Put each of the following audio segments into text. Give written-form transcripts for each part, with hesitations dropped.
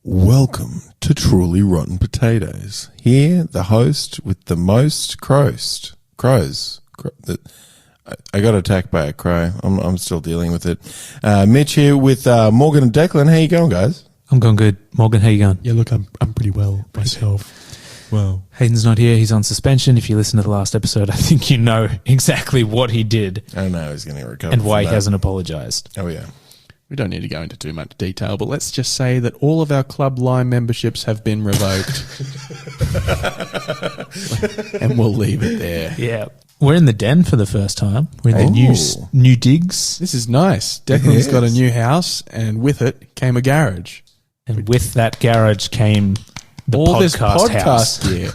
Welcome to Truly Rotten Potatoes. Here, the host with the most crows. I got attacked by a crow. I'm still dealing with it. Mitch here with Morgan and Declan. How you going, guys? I'm going good. Morgan, how you going? Yeah, look, I'm pretty well myself. Well, Hayden's not here. He's on suspension. If you listen to the last episode, I think you know exactly what he did I know he's going to recover and why he from that. hasn't apologised. Oh, yeah. We don't need to go into too much detail, but let's just say that all of our Club Lime memberships have been revoked. And we'll leave it there. Yeah. We're in the den for the first time. We're in the new digs. This is nice. Declan's got a new house, and with it came a garage. And with that garage came the all podcast this podcast house. gear.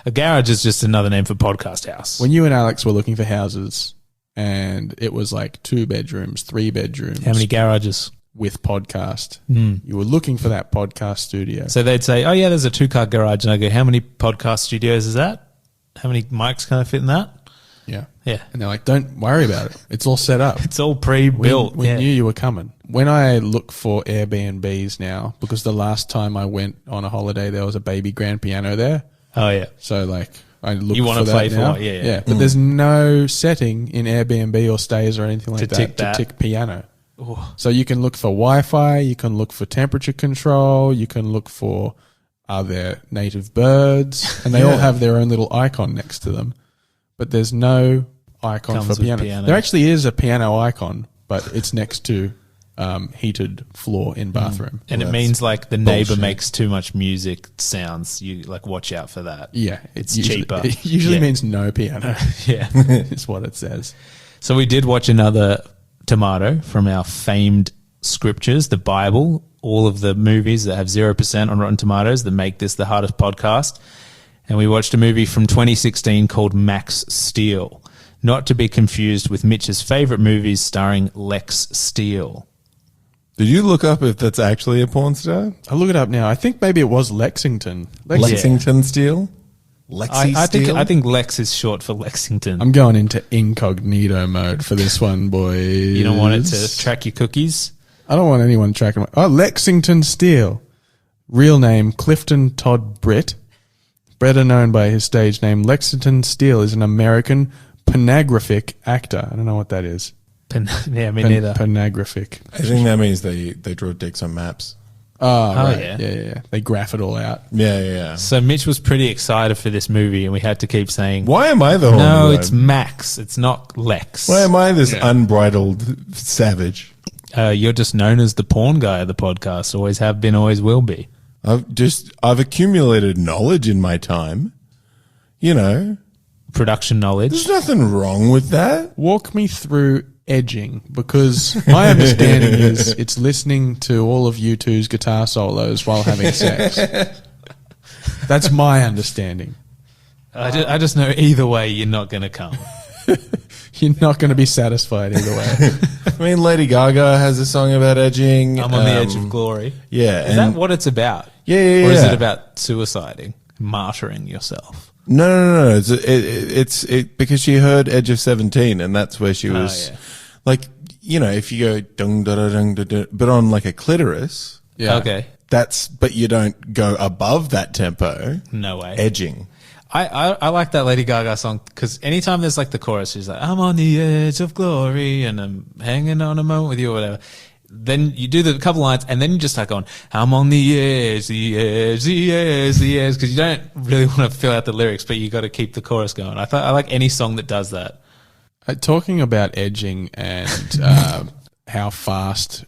A garage is just another name for podcast house. When you and Alex were looking for houses, and it was like 2 bedrooms, 3 bedrooms. How many garages? with podcast. You were looking for that podcast studio. So they'd say, oh, yeah, there's a 2-car garage. And I go, how many podcast studios is that? How many mics can I fit in that? Yeah. Yeah. And they're like, don't worry about it. It's all set up. It's all pre-built. We knew you were coming. When I look for Airbnbs now, because the last time I went on a holiday, there was a baby grand piano there. Oh, yeah. So, like, I look You for want to that play now. for it, yeah. But there's no setting in Airbnb or stays or anything like to tick piano. Ooh. So you can look for Wi-Fi, you can look for temperature control, you can look for are there native birds, and they all have their own little icon next to them. But there's no icon Comes for with piano. There actually is a piano icon, but it's next to heated floor in bathroom. And it means like the neighbor makes too much music sounds. You like watch out for that. Yeah, It's usually, cheaper. It usually means no piano. Yeah. Is what it says. So we did watch another tomato from our famed scriptures, the Bible, all of the movies that have 0% on Rotten Tomatoes that make this the hardest podcast. And we watched a movie from 2016 called Max Steel, not to be confused with Mitch's favorite movies starring Lex Steel. Did you look up if that's actually a porn star? I'll look it up now. I think maybe it was Lexington. Lexington Steel? I think Lex is short for Lexington. I'm going into incognito mode for this one, boys. You don't want it to track your cookies? I don't want anyone tracking my... Oh, Lexington Steele. Real name, Clifton Todd Britt. Better known by his stage name, Lexington Steele is an American pornographic actor. I don't know what that is. Yeah, me neither. Pornographic. I think that means they draw dicks on maps. Oh, right. yeah. Yeah. They graph it all out. Yeah. So Mitch was pretty excited for this movie, and we had to keep saying, Why am I the no, horny it's one? Max. It's not Lex. Why am I this unbridled savage? You're just known as the porn guy of the podcast. Always have been, always will be. I've accumulated knowledge in my time. You know, Production knowledge. there's nothing wrong with that. Walk me through edging, because my understanding is it's listening to all of you two's guitar solos while having sex. That's my understanding. I just know either way you're not going to come. You're not going to be satisfied either way. I mean, Lady Gaga has a song about edging. I'm on the edge of glory. Yeah. Is that what it's about? Yeah. Or is it about suiciding, martyring yourself? No. It's because she heard Edge of 17, and that's where she was like, you know, if you go dung da da dung da da, but on like a clitoris. Yeah. Okay. But you don't go above that tempo. No way. Edging. I like that Lady Gaga song because anytime there's like the chorus, she's like, I'm on the edge of glory and I'm hanging on a moment with you or whatever. Then you do the couple lines and then you just start going, I'm on the edge, because you don't really want to fill out the lyrics, but you got to keep the chorus going. I like any song that does that. Talking about edging and how fast,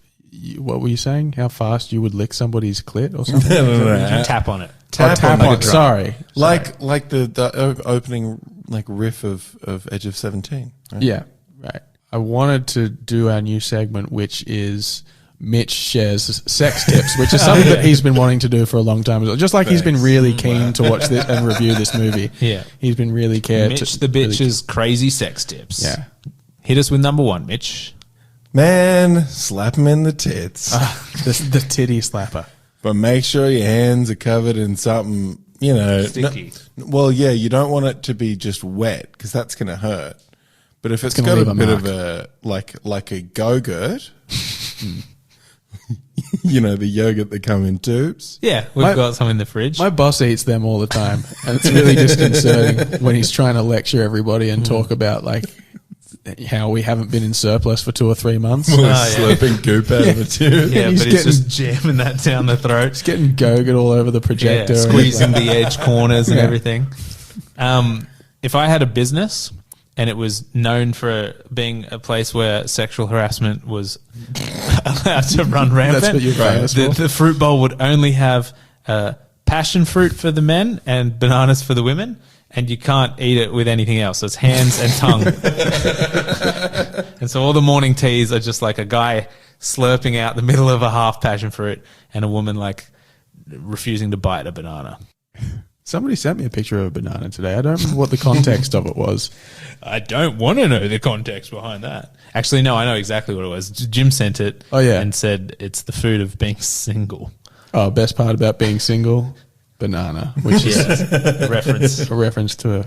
what were you saying? How fast you would lick somebody's clit or something? No. Tap on it. Tap on it. it. Sorry. Like the opening like riff of Edge of 17. Right? Yeah, right. I wanted to do our new segment, which is Mitch shares sex tips, which is something that he's been wanting to do for a long time as well. Just like he's been really keen to watch this and review this movie. Yeah. He's been really cared Mitch to... the Bitch's crazy sex tips. Yeah. Hit us with number 1, Mitch. Man, slap him in the tits. The titty slapper. But make sure your hands are covered in something, you know. Sticky. Well, yeah, you don't want it to be just wet because that's going to hurt. But if it's gonna got leave a a bit mark. of a, like a go-gurt, You know, the yogurt that come in tubes. Yeah, we've got some in the fridge. My boss eats them all the time, and it's really disconcerting when he's trying to lecture everybody and talk about like how we haven't been in surplus for 2 or 3 months. Slurping goop out of the tube. Yeah, he's but he's just jamming that down the throat. He's getting Go-Gurt all over the projector. Yeah, squeezing the edge corners and everything. If I had a business and it was known for being a place where sexual harassment was allowed to run rampant, That's what you're famous for. the fruit bowl would only have passion fruit for the men and bananas for the women, and you can't eat it with anything else. So it's hands and tongue. And so all the morning teas are just like a guy slurping out the middle of a half passion fruit and a woman like refusing to bite a banana. Somebody sent me a picture of a banana today. I don't remember what the context of it was. I don't want to know the context behind that. Actually, no, I know exactly what it was. Jim sent it and said it's the food of being single. Oh, best part about being single? Banana, which is a reference to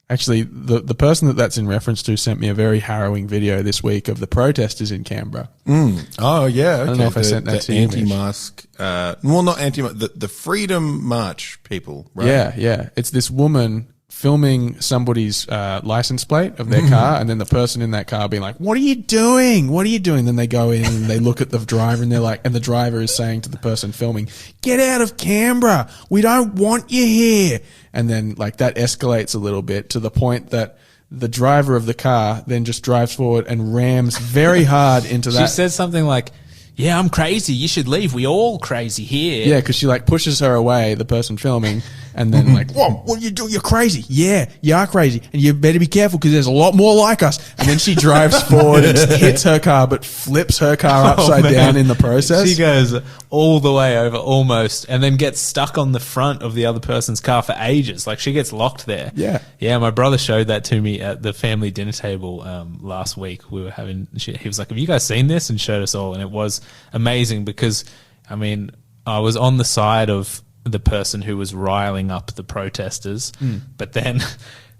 actually the person that's in reference to sent me a very harrowing video this week of the protesters in Canberra. Oh yeah, okay. I don't know if I sent that to you. Anti-mask, well, not anti-mask, the Freedom March people, right? Yeah. It's this woman filming somebody's license plate of their car, and then the person in that car being like, "What are you doing? What are you doing?" Then they go in and they look at the driver, and they're like, and the driver is saying to the person filming, "Get out of Canberra. We don't want you here." And then like that escalates a little bit to the point that the driver of the car then just drives forward and rams very hard into that. She says something like, "Yeah, I'm crazy. You should leave. We all crazy here." Yeah, because she like pushes her away, the person filming, and then like, "Whoa, what you do? You're crazy. Yeah, you are crazy, and you better be careful because there's a lot more like us." And then she drives forward and hits her car, but flips her car upside down in the process. She goes all the way over almost, and then gets stuck on the front of the other person's car for ages. Like she gets locked there. Yeah. My brother showed that to me at the family dinner table last week. We were having. He was like, "Have you guys seen this?" And showed us all, and it was amazing because, I mean, I was on the side of the person who was riling up the protesters, but then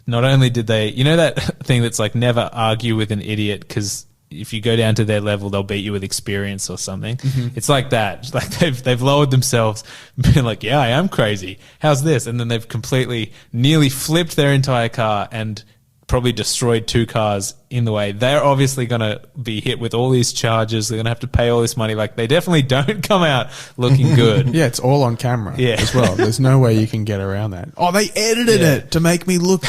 not only did they, you know that thing that's like never argue with an idiot because if you go down to their level, they'll beat you with experience or something. It's like that. Like they've lowered themselves, been like, "Yeah, I am crazy. How's this?" And then they've completely nearly flipped their entire car and probably destroyed 2 cars in the way. They're obviously going to be hit with all these charges. They're going to have to pay all this money. Like they definitely don't come out looking good. Yeah, it's all on camera as well. There's no way you can get around that. Oh, they edited it to make me look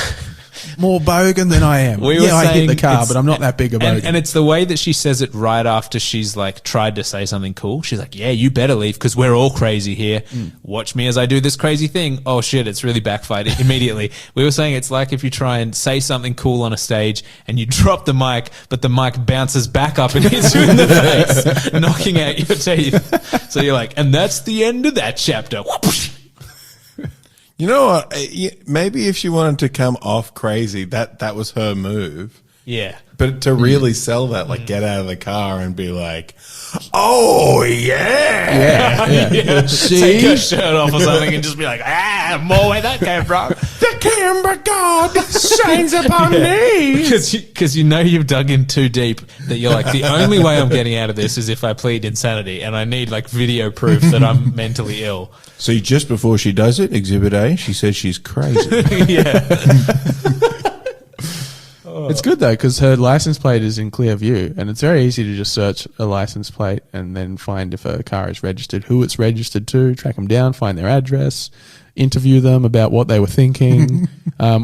more bogan than I am. I hit the car, but I'm not that big a bogan. And it's the way that she says it right after she's like tried to say something cool. She's like, "Yeah, you better leave because we're all crazy here. Watch me as I do this crazy thing." Oh shit, it's really backfired immediately. We were saying it's like if you try and say something cool on a stage and you drop the mic, but the mic bounces back up and hits you in the face, knocking out your teeth. So you're like, and that's the end of that chapter. You know what? Maybe if she wanted to come off crazy, that was her move. Yeah. But to really sell that, like get out of the car and be like, "Oh yeah. See? Take your shirt off or something and just be like, more where that came from. The Canberra God shines upon me." Because you know you've dug in too deep that you're like, the only way I'm getting out of this is if I plead insanity and I need like video proof that I'm mentally ill. So just before she does it, Exhibit A, she says she's crazy. It's good though because her license plate is in clear view, and it's very easy to just search a license plate and then find if a car is registered, who it's registered to, track them down, find their address, interview them about what they were thinking,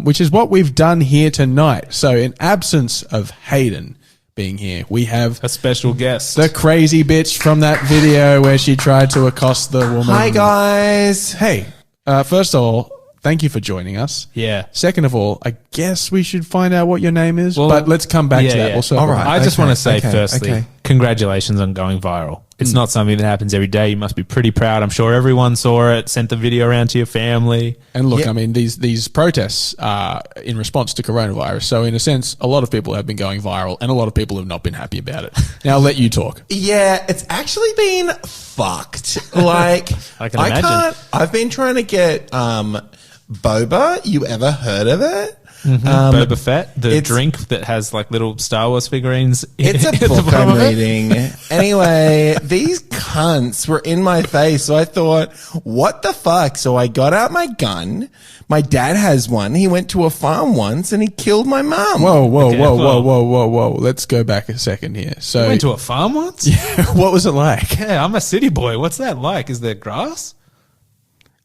which is what we've done here tonight. So in absence of Hayden being here, we have a special guest, the crazy bitch from that video where she tried to accost the woman. Hi guys. Hey, first of all, thank you for joining us. Yeah. Second of all, I guess we should find out what your name is, but let's come back to that. Yeah. We'll circle All right. back. I just want to say firstly, congratulations on going viral. It's not something that happens every day. You must be pretty proud. I'm sure everyone saw it, sent the video around to your family. And look, I mean, these protests are in response to coronavirus. So in a sense, a lot of people have been going viral and a lot of people have not been happy about it. Now I'll let you talk. Yeah, it's actually been fucked. Like, I can imagine. I've been trying to get boba. You ever heard of it? Boba Fett, the it's- drink that has like little Star Wars figurines. It's at a the book bottom I'm of it. reading. Anyway, these cunts were in my face, so I thought, what the fuck? So I got out my gun. My dad has one. He went to a farm once and he killed my mum. Whoa, whoa, Okay, whoa, well- whoa, whoa, whoa, whoa. Let's go back a second here. So, You went to a farm once? what was it like? Yeah, I'm a city boy. What's that like? Is there grass?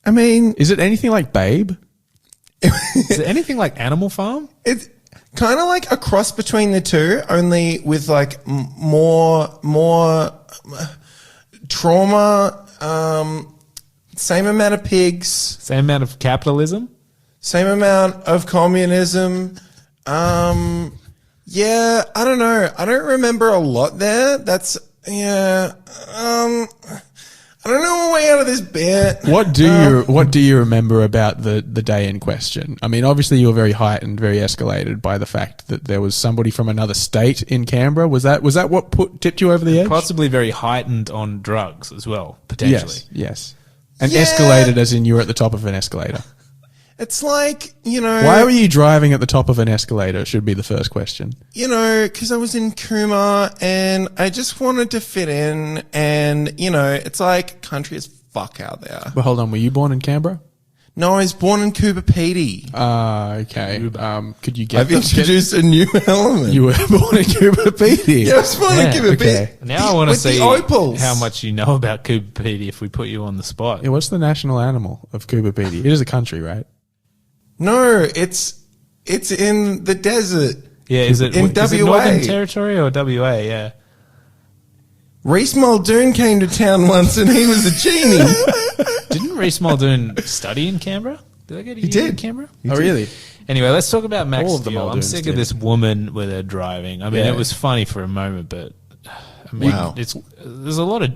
I mean, Is it anything like Babe? Is it anything like Animal Farm? it's kind of like a cross between the two, only with like more trauma, same amount of pigs, Same amount of capitalism? same amount of communism. Yeah, I don't know. I don't remember a lot there. I don't know my way out of this bit. What do you remember about the day in question? I mean, obviously you were very heightened, very escalated by the fact that there was somebody from another state in Canberra. Was that what tipped you over the edge? Possibly very heightened on drugs as well, potentially. Yes. And Yeah. escalated as in you were at the top of an escalator. It's like, you know. Why were you driving at the top of an escalator should be the first question. You know, because I was in Cooma and I just wanted to fit in, and you know, it's like country as fuck out there. But hold on, were you born in Canberra? No, I was born in Cooper Pedy. Okay. Could you get I've introduced a new element. You were born in Cooper Pedy. Yeah, I was born in Cooper okay. Pedy. Now I want to With the see opals. how much you know about Cooper Pedy if we put you on the spot. Yeah, what's the national animal of Cooper Pedy? It is a country, right? No, it's in the desert. Yeah, is it in is it WA? Northern Territory or WA? Yeah. Reese Muldoon came to town once and he was a genie. Didn't Reese Muldoon study in Canberra? Did I get a year in did. Canberra? Oh, really? Anyway, let's talk about Max All of the Steel. I'm Muldoons sick did. of this woman with her driving. I mean, Yeah. it was funny for a moment, but I mean, Wow. there's a lot of.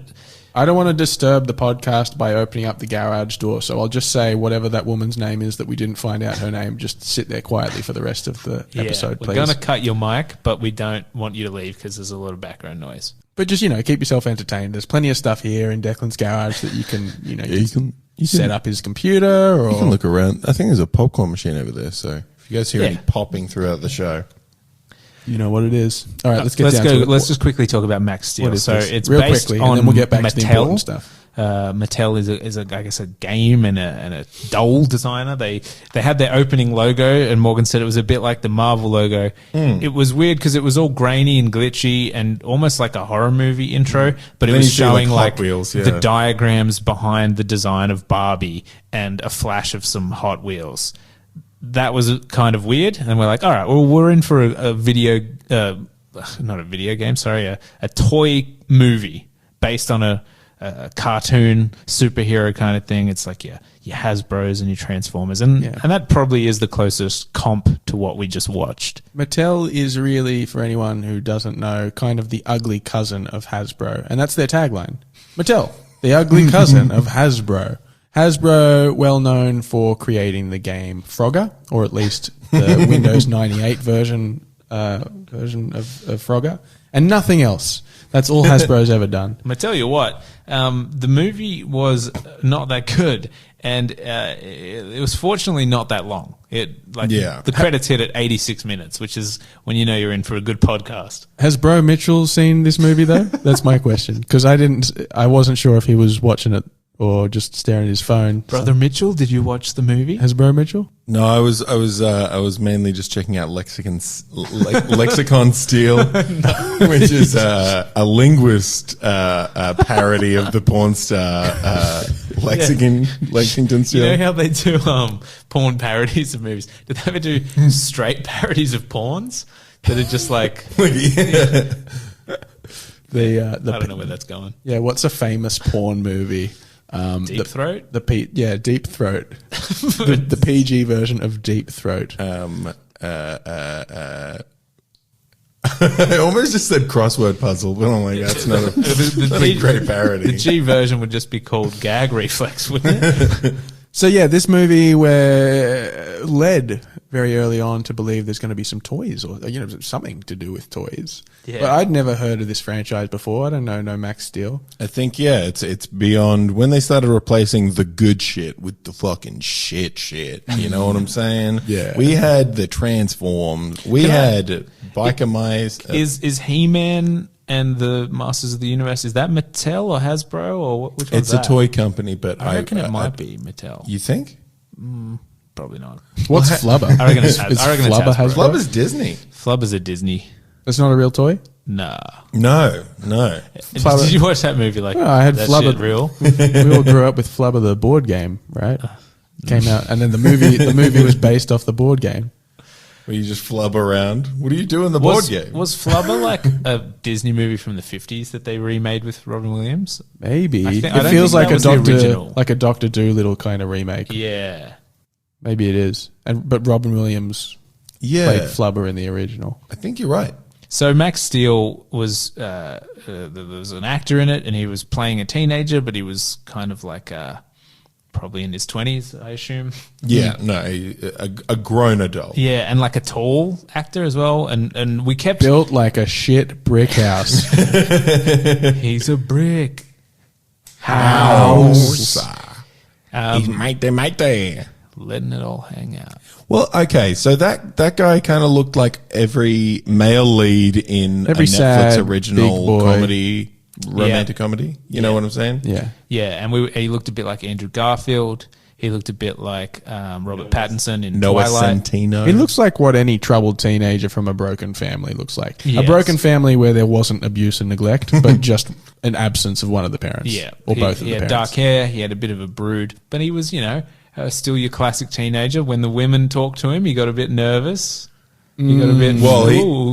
I don't want to disturb the podcast by opening up the garage door, so I'll just say whatever that woman's name is that we didn't find out her name, just sit there quietly for the rest of the episode, we're please. going to cut your mic, but we don't want you to leave because there's a lot of background noise. But just, keep yourself entertained. There's plenty of stuff here in Declan's garage that you can, you can set up his computer or... You can look around. I think there's a popcorn machine over there. So if you guys hear any popping throughout the show, You know what it is. All right, let's get down to it. Let's just quickly talk about Max Steel. What is So this? it's Real based quickly, on and then we'll get back to the Mattel. important stuff. Mattel is a I guess a game and a doll designer. They had their opening logo, and Morgan said it was a bit like the Marvel logo. It was weird because it was all grainy and glitchy and almost like a horror movie intro, but it Then was you see, like, showing Hot like Wheels, the yeah. diagrams behind the design of Barbie and a flash of some Hot Wheels. That was kind of weird, and we're like, all right, well, we're in for a video, not a video game, sorry, a toy movie based on a cartoon superhero kind of thing. It's like your Hasbros and your Transformers, and that probably is the closest comp to what we just watched. Mattel is really, for anyone who doesn't know, kind of the ugly cousin of Hasbro, and that's their tagline. Mattel, the ugly cousin of Hasbro. Hasbro, well known for creating the game Frogger, or at least the Windows 98 version of Frogger, and nothing else. That's all Hasbro's ever done. I'm gonna tell you what, the movie was not that good, and it was fortunately not that long. The credits hit at 86 minutes, which is when you know you're in for a good podcast. Has Bro Mitchell seen this movie though? That's my question, because I wasn't sure if he was watching it or just staring at his phone. Brother Mitchell, did you watch the movie? Has Bro Mitchell? no, I was mainly just checking out Lexicon Steel, which is a linguist parody of the porn star Lexington Steel. You know how they do porn parodies of movies? Did they ever do straight parodies of porns that are just like I I don't know where that's going. Yeah, what's a famous porn movie? Deep Throat? Deep Throat. the PG version of Deep Throat. I almost just said crossword puzzle, but I'm like, that's not a great parody. The G version would just be called Gag Reflex, wouldn't it? So yeah, this movie led very early on to believe there's going to be some toys or, something to do with toys. Yeah. But I'd never heard of this franchise before. I don't know no Max Steel. I think, it's beyond when they started replacing the good shit with the fucking shit. You know what I'm saying? Yeah. We had the Transforms. We had Biker Mice. Is He-Man and the Masters of the Universe, is that Mattel or Hasbro or which one's It's a that? toy company, but I reckon it might be Mattel. You think? Probably not. What's Flubber? I reckon it's Flubber Hasbro. Flubber's Disney. Flubber's a Disney. That's not a real toy? Nah. No. Flubber. Did you watch that movie? Like, I had that Flubber. shit real? We all grew up with Flubber the board game, right? Came out, and then the movie was based off the board game. Where you just flub around. What do you do in the board game? Was Flubber like a Disney movie from the 50s that they remade with Robin Williams? Maybe I it don't feels think like that a was the original. Doctor Dolittle kind of remake. Yeah. Maybe it is, but Robin Williams played Flubber in the original. I think you're right. So Max Steel was there was an actor in it, and he was playing a teenager, but he was kind of like probably in his 20s, I assume. Yeah, no, a grown adult. Yeah, and like a tall actor as well, and we kept Built like a shit brick house. he's a brick House. Um, He's matey. letting it all hang out. Well, okay, so that guy kind of looked like every male lead in Every a Netflix sad, original big boy. comedy, romantic comedy. You know what I'm saying? Yeah. Yeah, and he looked a bit like Andrew Garfield. He looked a bit like Robert Pattinson in Noah Twilight. Centino. He looks like what any troubled teenager from a broken family looks like. Yes. A broken family where there wasn't abuse and neglect, but just an absence of one of the parents. Yeah, Or both of he the had parents. dark hair. He had a bit of a brood, but he was, still your classic teenager. When the women talked to him, he got a bit nervous. He got a bit. Well,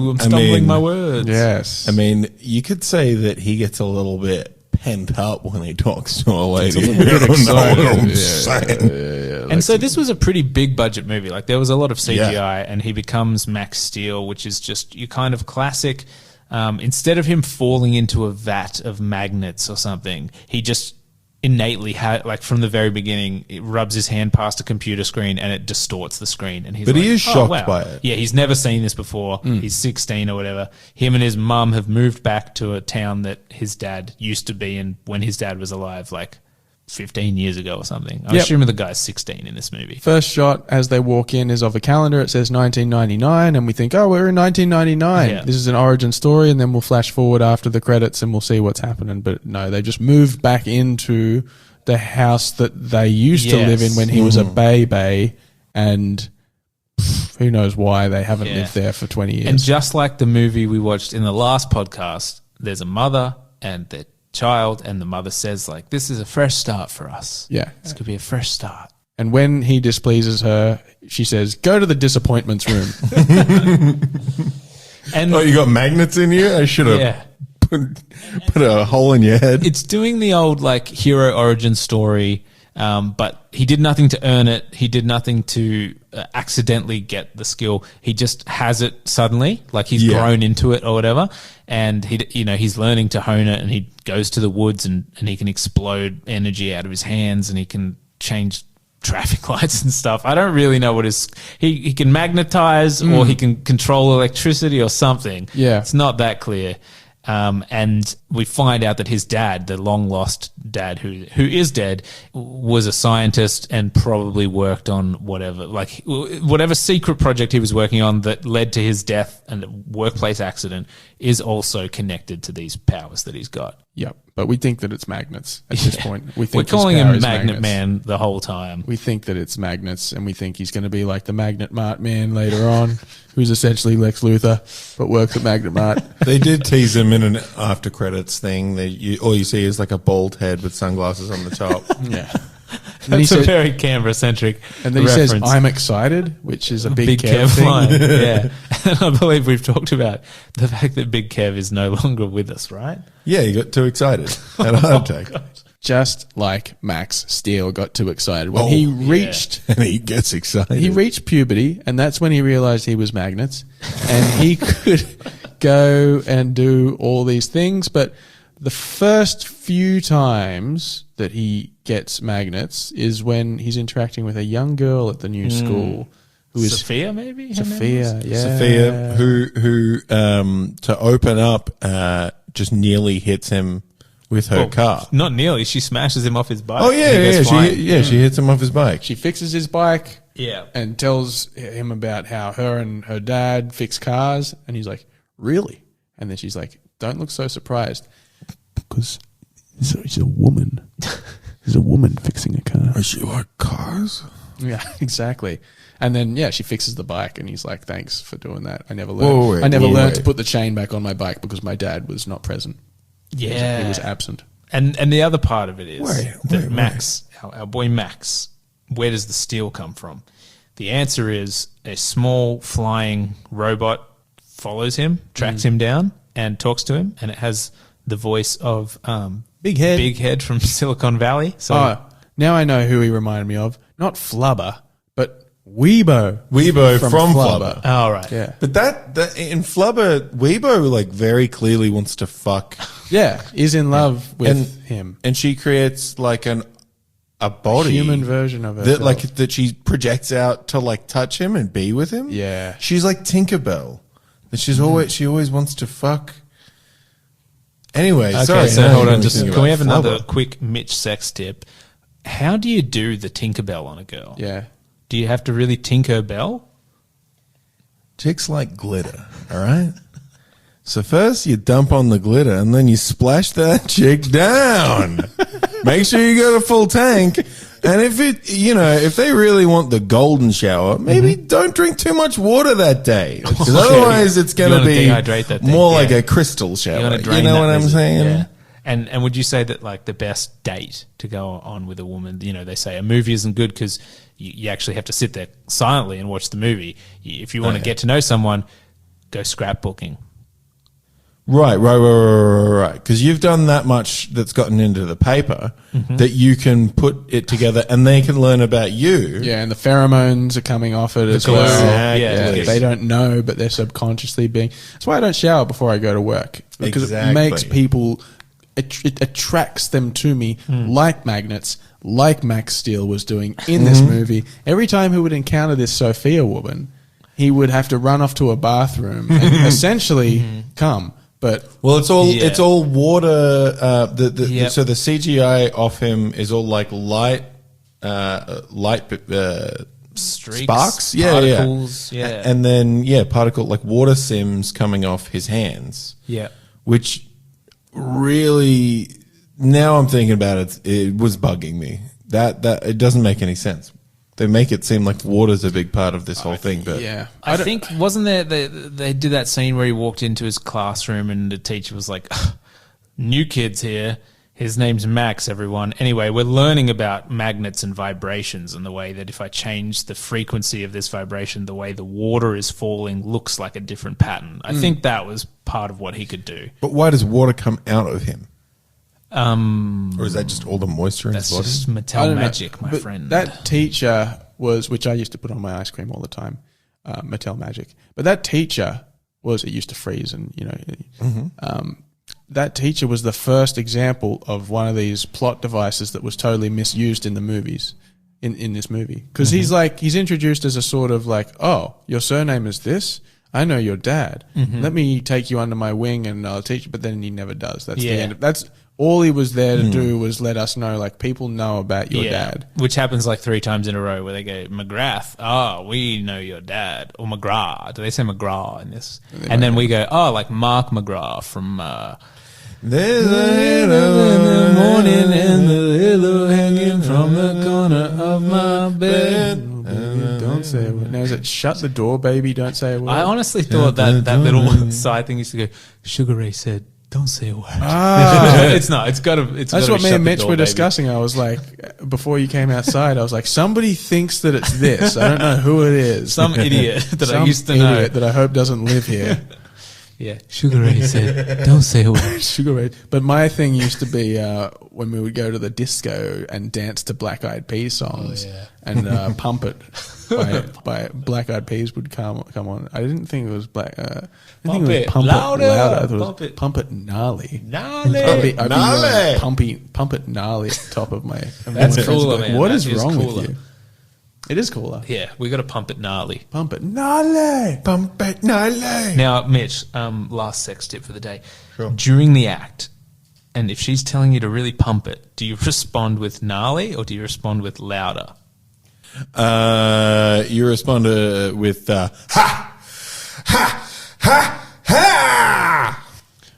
I'm stumbling my words. Yes. I mean, you could say that he gets a little bit pent up when he talks to a lady. little bit You know excited. what I'm Yeah, saying? And so this was a pretty big budget movie. Like there was a lot of CGI, and he becomes Max Steel, which is just your kind of classic. Instead of him falling into a vat of magnets or something, he just innately like from the very beginning, it rubs his hand past a computer screen and it distorts the screen. And he's But like, he is "Oh, shocked wow." by it. Yeah, he's never seen this before. He's 16 or whatever. Him and his mum have moved back to a town that his dad used to be in when his dad was alive, like 15 years ago or something. I'm Yep. assuming the guy's 16 in this movie. First shot as they walk in is of a calendar. It says 1999, and we think, oh, we're in 1999. Yeah. This is an origin story, and then we'll flash forward after the credits and we'll see what's happening. But no, they just moved back into the house that they used to live in when he was a baby, and who knows why they haven't Yeah. lived there for 20 years. And just like the movie we watched in the last podcast, there's a mother and their child, and the mother says, like, this is a fresh start for us. yeah. This could be a fresh start. And when he displeases her, she says, go to the disappointments room. And Oh, you got magnets in you? I should have yeah, put a hole in your head. it's doing the old like hero origin story, but he did nothing to earn it. He did nothing to accidentally get the skill. He just has it suddenly, like he's grown into it or whatever. And he's learning to hone it, and he goes to the woods and he can explode energy out of his hands, and he can change traffic lights and stuff. I don't really know what he can magnetize or he can control electricity or something. Yeah. It's not that clear. And we find out that his dad, the long lost dad who is dead, was a scientist and probably worked on whatever secret project he was working on that led to his death and a workplace accident is also connected to these powers that he's got. Yep. But we think that it's magnets at this point. We think We're his calling power him is Magnet magnets. Man the whole time. We think that it's magnets, and we think he's going to be like the Magnet Mart man later on, who's essentially Lex Luthor, but works at Magnet Mart. They did tease him in an after credits thing. All you see is like a bald head with sunglasses on the top. Yeah. And then he That's a said, very Canberra-centric and then he says, reference. I'm excited, which is a big Kev Kev thing. line. Yeah. And I believe we've talked about the fact that Big Kev is no longer with us, right? Yeah, you got too excited. Had a heart attack. Just like Max Steel got too excited. When he reached And he gets excited. he reached puberty, and that's when he realized he was magnets, and he could go and do all these things. But the first few times that he gets magnets is when he's interacting with a young girl at the new school who is Sophia, maybe? Her name Sophia, was? yeah. Sophia, who to open up, just nearly hits him with her car. Not nearly. She smashes him off his bike. Oh and he yeah, goes flying. she hits him off his bike. She fixes his bike. Yeah. And tells him about how her and her dad fix cars. And he's like, really? And then she's like, don't look so surprised. Because she's a woman. There's a woman fixing a car. Does she like cars? Yeah, exactly. And then, she fixes the bike. And he's like, thanks for doing that. I never learned to put the chain back on my bike because my dad was not present. Yeah. He was absent. And the other part of it is that wait. Max, our boy Max, where does the steel come from? The answer is a small flying robot follows him, tracks him down, and talks to him, and it has the voice of Big Head from Silicon Valley. So now I know who he reminded me of. Not Flubber, but Weebo. Weebo from Flubber. oh, right. Yeah. But that in Flubber, Weebo like very clearly wants to fuck. Yeah, is in love with him. And she creates like a body, Human version of herself. that she projects out to like touch him and be with him. Yeah. She's like Tinkerbell. That she always wants to fuck. Anyway, Okay, sorry. so now hold you're on. thinking Can we about have another Flubber. quick Mitch sex tip? How do you do the Tinkerbell on a girl? Yeah. Do you have to really tinker bell? Chicks like glitter, all right? So first you dump on the glitter and then you splash that chick down. Make sure you got a full tank. And if they really want the golden shower, maybe don't drink too much water that day. Because otherwise it's going to be dehydrate that thing, more like a crystal shower. You know what I'm saying? Yeah. And would you say that like the best date to go on with a woman, they say a movie isn't good because you actually have to sit there silently and watch the movie. If you want to get to know someone, go scrapbooking. Right. Because you've done that much that's gotten into the paper that you can put it together and they can learn about you. Yeah, and the pheromones are coming off it as glow. well. Yeah. They don't know, but they're subconsciously being. That's why I don't shower before I go to work. Because it makes people, it attracts them to me like magnets, like Max Steel was doing in this movie. Every time he would encounter this Sophia woman, he would have to run off to a bathroom and essentially come. But it's all water. So the CGI off him is all like light Streaks, sparks, particles, and then particle like water sims coming off his hands. Yeah. Which really, now I'm thinking about it, it was bugging me. That it doesn't make any sense. They make it seem like water's a big part of this whole thing, but I think wasn't there they did that scene where he walked into his classroom and the teacher was like, "New kid's here. His name's Max, everyone. Anyway, we're learning about magnets and vibrations and the way that if I change the frequency of this vibration, the way the water is falling looks like a different pattern." I think that was part of what he could do. But why does water come out of him? Or is that just all the moisture in his body? That's just Mattel magic, my friend. That teacher was, which I used to put on my ice cream all the time, Mattel magic. But that teacher was, it used to freeze and, that teacher was the first example of one of these plot devices that was totally misused in the movies, in this movie. Because he's introduced as a sort of like, oh, your surname is this? I know your dad. Let me take you under my wing and I'll teach you. But then he never does. That's the end. That's all he was there to do, was let us know, like, people know about your dad. Which happens like 3 times in a row where they go, McGrath, we know your dad. Or McGrath. Do they say McGrath in this? And then we go, like Mark McGrath from... There's a Hello in the morning and the willow hanging from the corner of my bed. Don't say a word. Now, is it shut the door, baby, don't say a word? I honestly thought that little side thing used to go, Sugar Ray said, don't say a word. It's not. It's got to. That's what me and Mitch were discussing. I was like, before you came outside, I was like, somebody thinks that it's this. I don't know who it is. Some idiot that I used to know. That I hope doesn't live here. Yeah, Sugar Ray said, don't say a word. Sugar Ray. But my thing used to be when we would go to the disco and dance to Black Eyed Peas songs and Pump It by Black Eyed Peas would come on. I didn't think it was Pump It Louder. I thought it was Pump It Gnarly. Gnarly. Pump It Gnarly at the top of my... That's cool, man. What is wrong with you? It is cooler. Yeah, we got to pump it gnarly. Pump it gnarly. Pump it gnarly. Now, Mitch, last sex tip for the day. Sure. During the act, and if she's telling you to really pump it, do you respond with gnarly or do you respond with louder? You respond with ha, ha, ha, ha.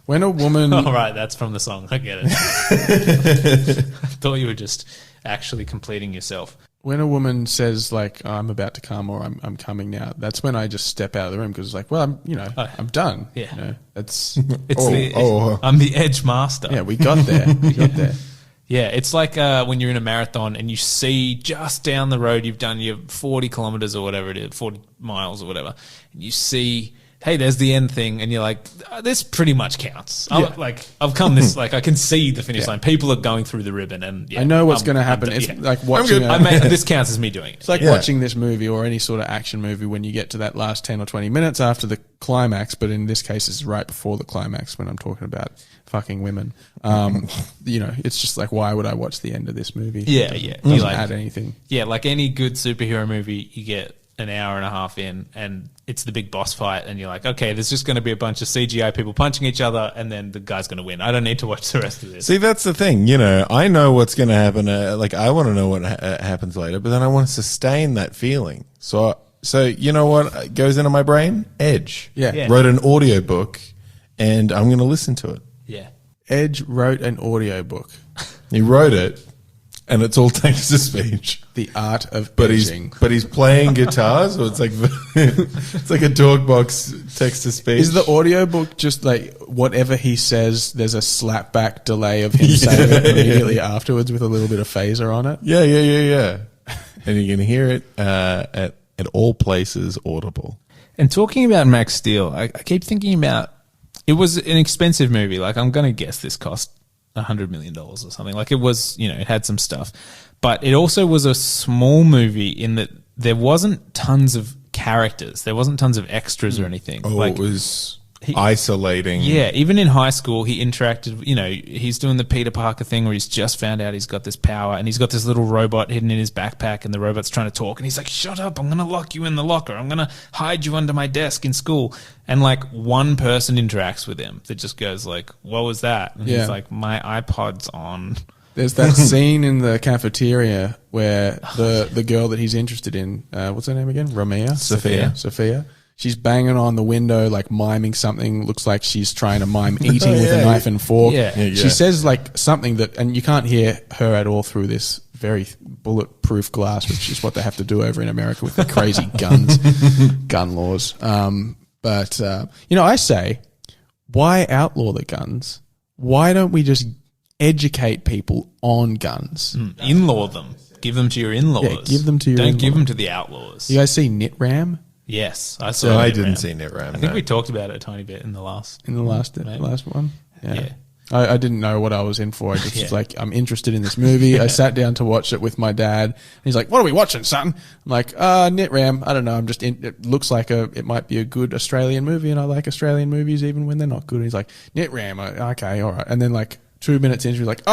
When a woman... All right, that's from the song. I get it. I thought you were just actually completing yourself. When a woman says, like, oh, I'm about to come or I'm coming now, that's when I just step out of the room because it's like, well, I'm done. Yeah. You know, it's I'm the edge master. Yeah, we got there. We got there. Yeah, it's like when you're in a marathon and you see just down the road you've done your 40 kilometers or whatever it is, 40 miles or whatever, and you see, hey, there's the end thing, and you're like, this pretty much counts. Yeah. I've come this, like, I can see the finish line. People are going through the ribbon, and I know what's going to happen. It's like watching. This counts as me doing it. It's like watching this movie or any sort of action movie when you get to that last 10 or 20 minutes after the climax, but in this case, it's right before the climax when I'm talking about fucking women. It's just like, why would I watch the end of this movie? Yeah, it doesn't add anything. Yeah, like any good superhero movie, you get an hour and a half in and it's the big boss fight and you're like, okay, there's just going to be a bunch of CGI people punching each other and then the guy's going to win. I don't need to watch the rest of this. See, that's the thing. I know what's going to happen. I want to know what happens later, but then I want to sustain that feeling. So you know what goes into my brain? Edge. Yeah. Wrote an audiobook and I'm going to listen to it. Yeah. Edge wrote an audiobook. He wrote it and it's all text to speech. The art of edging. But he's playing guitar, so it's like it's like a talk box text to speech. Is the audiobook just like whatever he says, there's a slapback delay of him saying it immediately afterwards with a little bit of phaser on it? Yeah. And you can hear it at all places audible. And talking about Max Steel, I keep thinking about, it was an expensive movie. Like, I'm going to guess this cost $100 million or something. Like, it was, it had some stuff. But it also was a small movie in that there wasn't tons of characters. There wasn't tons of extras or anything. It was isolating. Yeah, even in high school, he interacted, he's doing the Peter Parker thing where he's just found out he's got this power and he's got this little robot hidden in his backpack and the robot's trying to talk and he's like, shut up, I'm going to lock you in the locker. I'm going to hide you under my desk in school. And like one person interacts with him that just goes like, what was that? And he's like, my iPod's on. There's that scene in the cafeteria where the girl that he's interested in, what's her name again? Ramea? Sophia. She's banging on the window, like miming something. Looks like she's trying to mime eating with a knife and fork. Yeah. She says like something that, and you can't hear her at all through this very bulletproof glass, which is what they have to do over in America with the crazy gun laws. I say, why outlaw the guns? Why don't we just educate people on guns? In-law them. Give them to your in-laws. Yeah, give them to your Don't give them to the outlaws. You guys see Knit Ram? Yes, I saw. I didn't see Knit Ram. I think we talked about it a tiny bit in the last. Last one. Yeah. I didn't know what I was in for. I just was like, I'm interested in this movie. I sat down to watch it with my dad. And he's like, what are we watching, son? I'm like, Knit Ram. I don't know. It looks like it might be a good Australian movie, and I like Australian movies even when they're not good. And he's like, Knit Ram. Okay, all right. And then like 2 minutes in, he's like,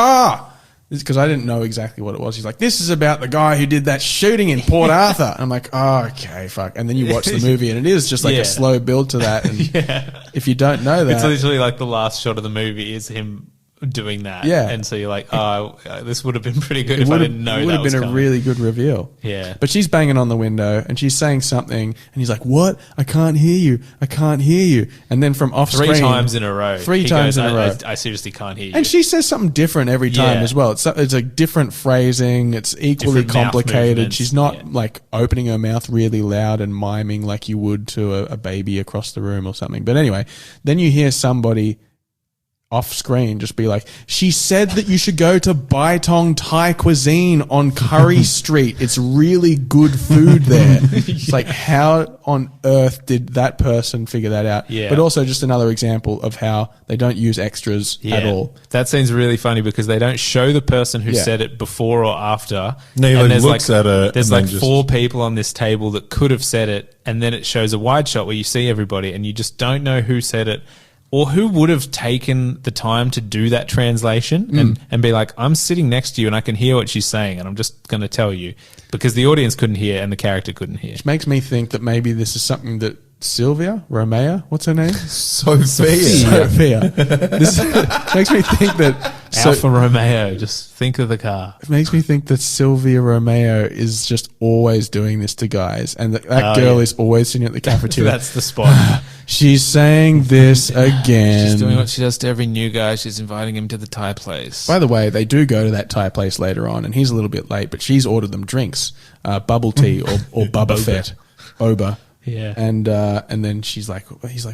because I didn't know exactly what it was. He's like, this is about the guy who did that shooting in Port Arthur. And I'm like, okay, fuck. And then you watch the movie and it is just like a slow build to that. And if you don't know that. It's literally like the last shot of the movie is him doing that. Yeah. And so you're like, this would have been pretty good if I didn't know that. It would have been a really good reveal. Yeah. But she's banging on the window and she's saying something and he's like, what? I can't hear you. I can't hear you. And then from off screen. 3 times in a row. I seriously can't hear you. And she says something different every time as well. It's a different phrasing. It's equally complicated. She's not like opening her mouth really loud and miming like you would to a baby across the room or something. But anyway, then you hear somebody off screen just be like, she said that you should go to Baitong Thai Cuisine on Curry Street. It's really good food there. It's like, how on earth did that person figure that out? Yeah. But also just another example of how they don't use extras at all. That seems really funny because they don't show the person who said it before or after. No, he looks at it. There's like 4 people on this table that could have said it, and then it shows a wide shot where you see everybody and you just don't know who said it. or who would have taken the time to do that translation and be like, I'm sitting next to you and I can hear what she's saying and I'm just going to tell you, because the audience couldn't hear and the character couldn't hear. Which makes me think that maybe this is something that Sylvia Romeo, what's her name? Sophia. This makes me think that Alfa Romeo, just think of the car. It makes me think that Sylvia Romeo is just always doing this to guys, and that girl is always sitting at the cafeteria. That's the spot. She's saying this again. She's doing what she does to every new guy. She's inviting him to the Thai place. By the way, they do go to that Thai place later on, and he's a little bit late, but she's ordered them drinks, bubble tea or Bubba Fett, boba. Yeah. And then he's like,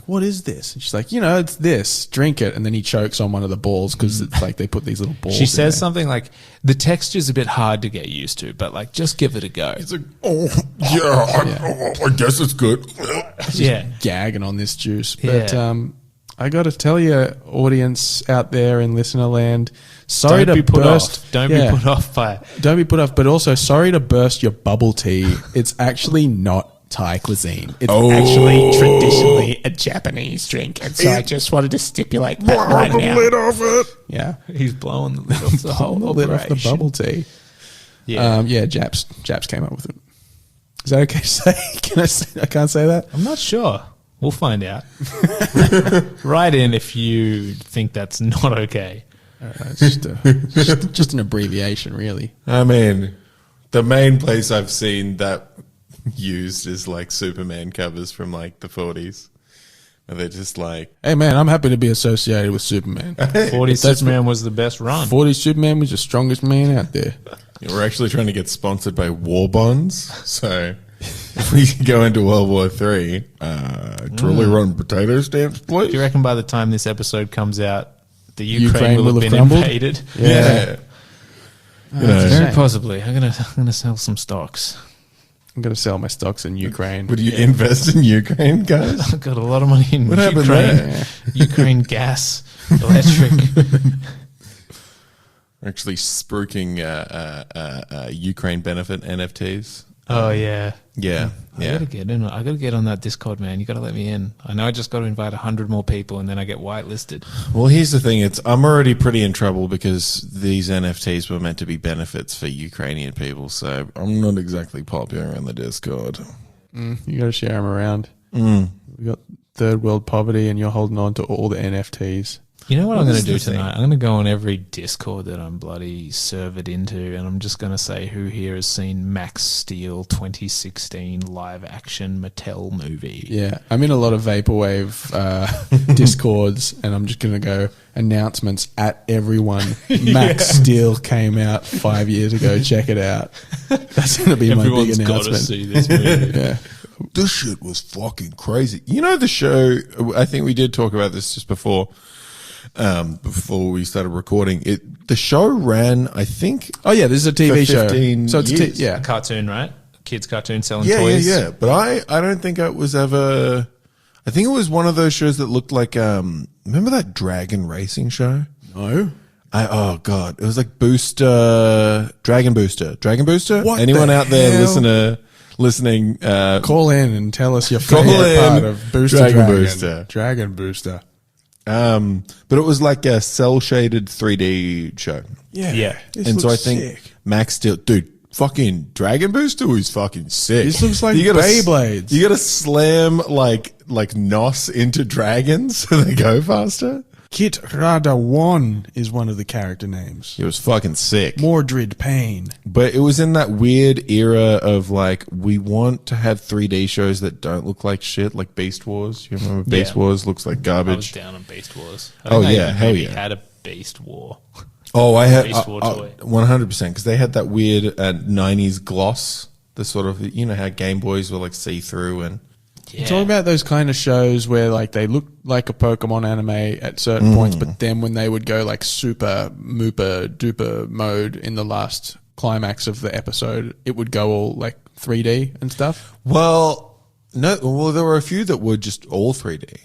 what is this? And she's like, it's this, drink it. And then he chokes on one of the balls because it's like they put these little balls. She says there. something like, the texture's a bit hard to get used to, but like, just give it a go. He's like, I guess it's good. Yeah. Gagging on this juice. Yeah. But I got to tell you, audience out there in listener land, sorry Don't to be put burst. off. Don't be put off by it. Don't be put off, but also sorry to burst your bubble tea. It's actually not Thai cuisine. It's actually traditionally a Japanese drink, and so I just wanted to stipulate that right now. Lid off it. Yeah, He's blowing the lid off the whole lid off the operation. bubble tea. Yeah. Japs came up with it. Is that okay to say? I can't say that. I'm not sure. We'll find out. Write in if you think that's not okay. It's just an abbreviation, really. I mean, the main place I've seen that used is like Superman covers from like the 40s. And they're just like, Hey man, I'm happy to be associated with Superman. 40 Superman was the best run. 40 Superman was the strongest man out there. we're actually trying to get sponsored by war bonds. So if we can go into World War III, truly run potato stamps, please. Do you reckon by the time this episode comes out, the Ukraine will have been crumbled? invaded? Yeah. Very possibly. I'm gonna sell some stocks. I'm going to sell my stocks in Ukraine. Would you invest in Ukraine, guys? I've got a lot of money in What happened Ukraine. there? Ukraine gas, electric. Actually spruiking Ukraine benefit NFTs. Oh yeah. Yeah. I gotta get in. I gotta get on that Discord, man. You gotta let me in. I know I just got to invite 100 more people, and then I get whitelisted. Well, here's the thing. I'm already pretty in trouble because these NFTs were meant to be benefits for Ukrainian people, so I'm not exactly popular on the Discord. You got to share them around. We got third world poverty, and you're holding on to all the NFTs. You know what I'm What going is to do the thing? tonight? I'm going to go on every Discord that I'm bloody servered into, and I'm just going to say who here has seen Max Steel 2016 live action Mattel movie. Yeah, I'm in a lot of vaporwave Discords, and I'm just going to go announcements at everyone. Max Steel came out 5 years ago. Check it out. That's going to be my big Everyone's got to announcement. see this movie. Yeah. This shit was fucking crazy. You know the show, I think we did talk about this just before we started recording. The show ran, I think... Oh yeah, this is a TV For show. 15 So it's years. yeah. Cartoon, right? Kids cartoon selling Yeah, toys. yeah. But I don't think it was ever... I think it was one of those shows that looked like... remember that Dragon Racing show? No. Oh God, it was like Booster, Dragon Booster. What Anyone the out there hell? listening? Call in and tell us your Call favorite in. part of Booster Dragon Dragon. Booster. Dragon Booster. But it was like a cell shaded 3D show. Yeah. This And so I looks think sick. Max Steel, dude, fucking Dragon Booster was fucking sick. This looks like gotta Beyblades. You gotta slam like NOS into dragons so they go faster. Kit Radawan is one of the character names. It was fucking sick. Mordred Payne. But it was in that weird era of like, we want to have 3D shows that don't look like shit, like Beast Wars. You remember Beast Yeah. Wast Wars looks like I was garbage. down on Beast Wars. Oh, I yeah, even hell maybe yeah. had a Beast War. Oh, I had Beast War toy. 100% because they had that weird 90s gloss. The sort of, you know how Game Boys were like see through and You're talking about those kind of shows where like they look like a Pokemon anime at certain points, but then when they would go like super mooper duper mode in the last climax of the episode, it would go all like 3D and stuff. Well, no. Well, there were a few that were just all 3D,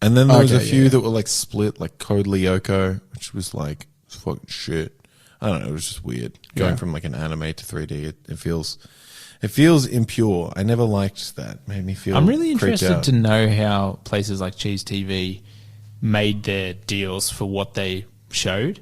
and then there was a Okay, few yeah. that were like split, like Code Lyoko, which was like fucking shit. I don't know. It was just weird going Yeah. from like an anime to 3D. It feels impure. I never liked that. Made me feel. I'm really creeped interested out. to know how places like Cheese TV made their deals for what they showed,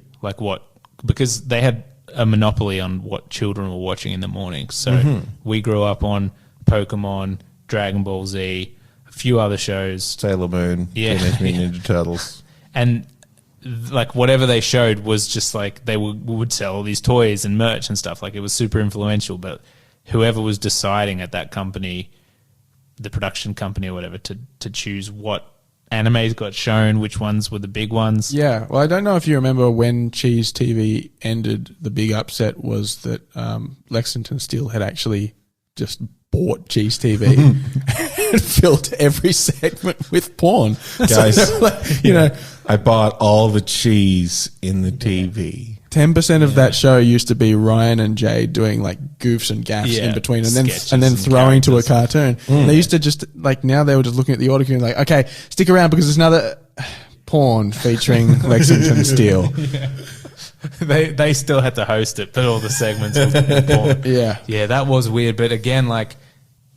because they had a monopoly on what children were watching in the morning. So we grew up on Pokemon, Dragon Ball Z, a few other shows, Sailor Moon, Yeah. Teenage Mutant Ninja Turtles. and like whatever they showed was just like they would sell all these toys and merch and stuff. Like it was super influential, but whoever was deciding at that company, the production company or whatever, to choose what animes got shown, which ones were the big ones. Yeah, well, I don't know if you remember when Cheese TV ended, the big upset was that Lexington Steel had actually just bought Cheese TV and filled every segment with porn. Guys, So, like, you know, I bought all the cheese in the TV. 10% of that show used to be Ryan and Jay doing like goofs and gaffs Yeah, in between, and sketches then and throwing to a characters. cartoon. They used to just like, now they were just looking at the order queue and like, okay, stick around because there's another porn featuring Lexington Steel. They still had to host it, but all the segments were porn. Yeah. That was weird. But again, like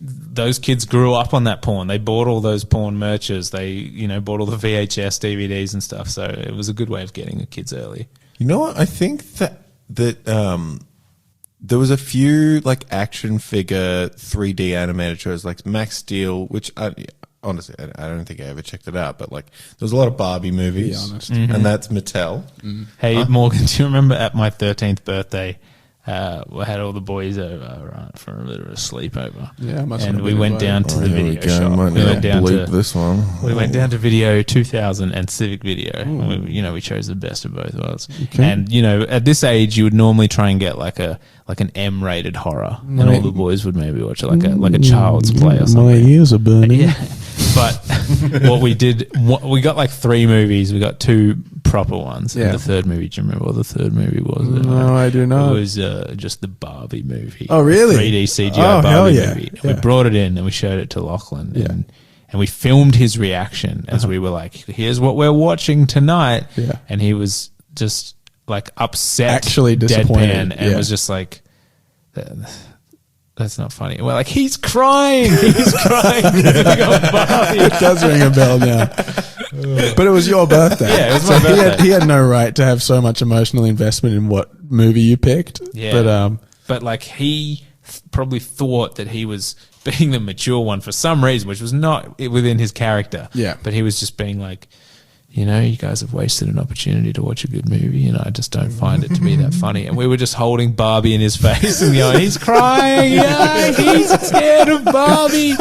those kids grew up on that porn. They bought all those porn merches. They, bought all the VHS DVDs and stuff. So it was a good way of getting the kids early. You know what? I think that there was a few like action figure 3D animated shows like Max Steel, which honestly I don't think I ever checked it out, but like there was a lot of Barbie movies, To be honest. and that's Mattel. Hey, Morgan, do you remember at my 13th birthday, we had all the boys over for a bit of a sleepover? Yeah, I must and have we been went invited. down to the Here we video go. shop. Might We went down bleep to this one. We went down to Video 2000 and Civic Video. And we chose the best of both worlds. Okay. And at this age, you would normally try and get like an M-rated horror, and all the boys would maybe watch it like a Child's Play or something. My ears are burning. Yeah, but what we did, we got like 3 movies. We got 2 proper ones. Yeah. And the third movie, do you remember what the third movie was? No, I do not. It was just the Barbie movie. Oh, really? 3D CGI Oh, hell Barbie yeah. movie. Yeah. We brought it in and we showed it to Lachlan. Yeah. And we filmed his reaction as we were like, here's what we're watching tonight. Yeah. And he was just like upset, Actually disappointed. deadpan, and Yeah. was just like, that's not funny. We're like, he's crying. He's crying. It does ring a bell now. But it was your birthday. Yeah, it was my So birthday. He had no right to have so much emotional investment in what movie you picked. Yeah. But like he probably thought that he was being the mature one for some reason, which was not within his character. Yeah. But he was just being like, you guys have wasted an opportunity to watch a good movie, and I just don't find it to be that funny. And we were just holding Barbie in his face and going, he's crying, yeah, he's scared of Barbie.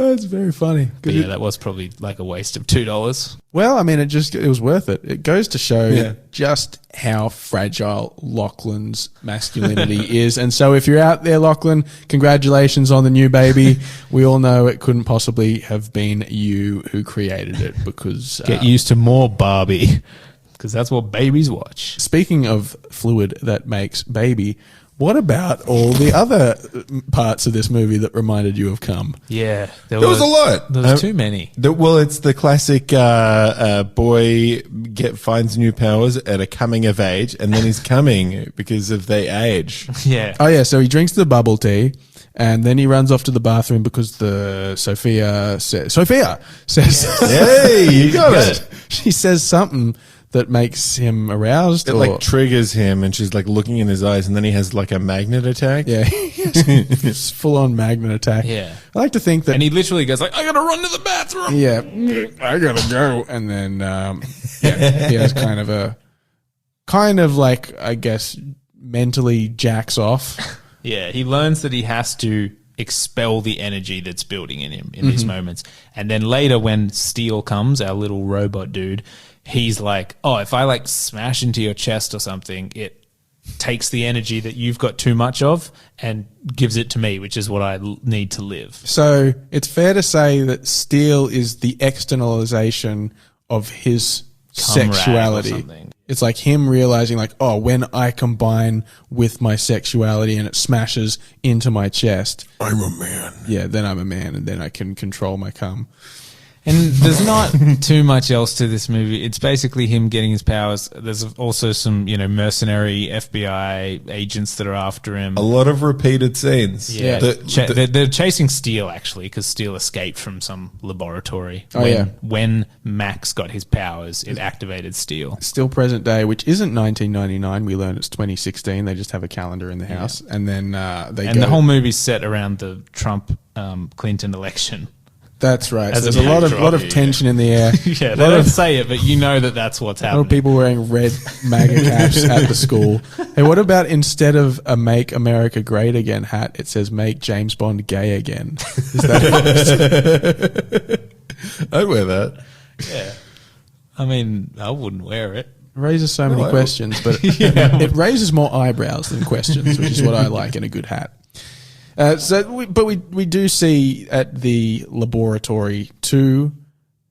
that's very funny. But yeah, that was probably like a waste of $2. Well, I mean, it was worth it. It goes to show just how fragile Lachlan's masculinity is. And so if you're out there, Lachlan, congratulations on the new baby. We all know it couldn't possibly have been you who created it because... Get used to more Barbie, because that's what babies watch. Speaking of fluid that makes baby, what about all the other parts of this movie that reminded you of cum? Yeah. There was a lot. There was too many. Well, it's the classic boy finds new powers at a coming of age, and then he's coming because of their age. Yeah. Oh, yeah, so he drinks the bubble tea, and then he runs off to the bathroom because Sophia says, Hey, you got it. She says something that makes him aroused. It like triggers him, and she's like looking in his eyes, and then he has like a magnet attack. Yeah, it's full on magnet attack. Yeah. I like to think that. And he literally goes like, I gotta run to the bathroom. Yeah, I gotta go. And then, he has kind of like, I guess, mentally jacks off. Yeah, he learns that he has to expel the energy that's building in him in these moments. And then later when Steel comes, our little robot dude, he's like, oh, if I like smash into your chest or something, it takes the energy that you've got too much of and gives it to me, which is what I need to live. So it's fair to say that Steel is the externalization of his Cum rag or sexuality. something. It's like him realizing like, oh, when I combine with my sexuality and it smashes into my chest, I'm a man. yeah, then I'm a man and then I can control my cum. And there's not too much else to this movie. It's basically him getting his powers. There's also some, mercenary FBI agents that are after him. A lot of repeated scenes. Yeah, they're chasing Steele, actually, because Steele escaped from some laboratory. When Max got his powers, it activated Steele. Still present day, which isn't 1999. We learn it's 2016. They just have a calendar in the house. And then the whole movie's set around the Trump-Clinton election. That's right. So there's a lot of tension in the air. Yeah, they don't say it, but you know that's what's happening. A lot of people wearing red MAGA caps at the school. Hey, what about instead of a "Make America Great Again" hat, it says "Make James Bond Gay Again"? Is that I'd wear that. Yeah. I mean, I wouldn't wear it. It raises so many questions, but it raises more eyebrows than questions, which is what I like in a good hat. We do see at the laboratory two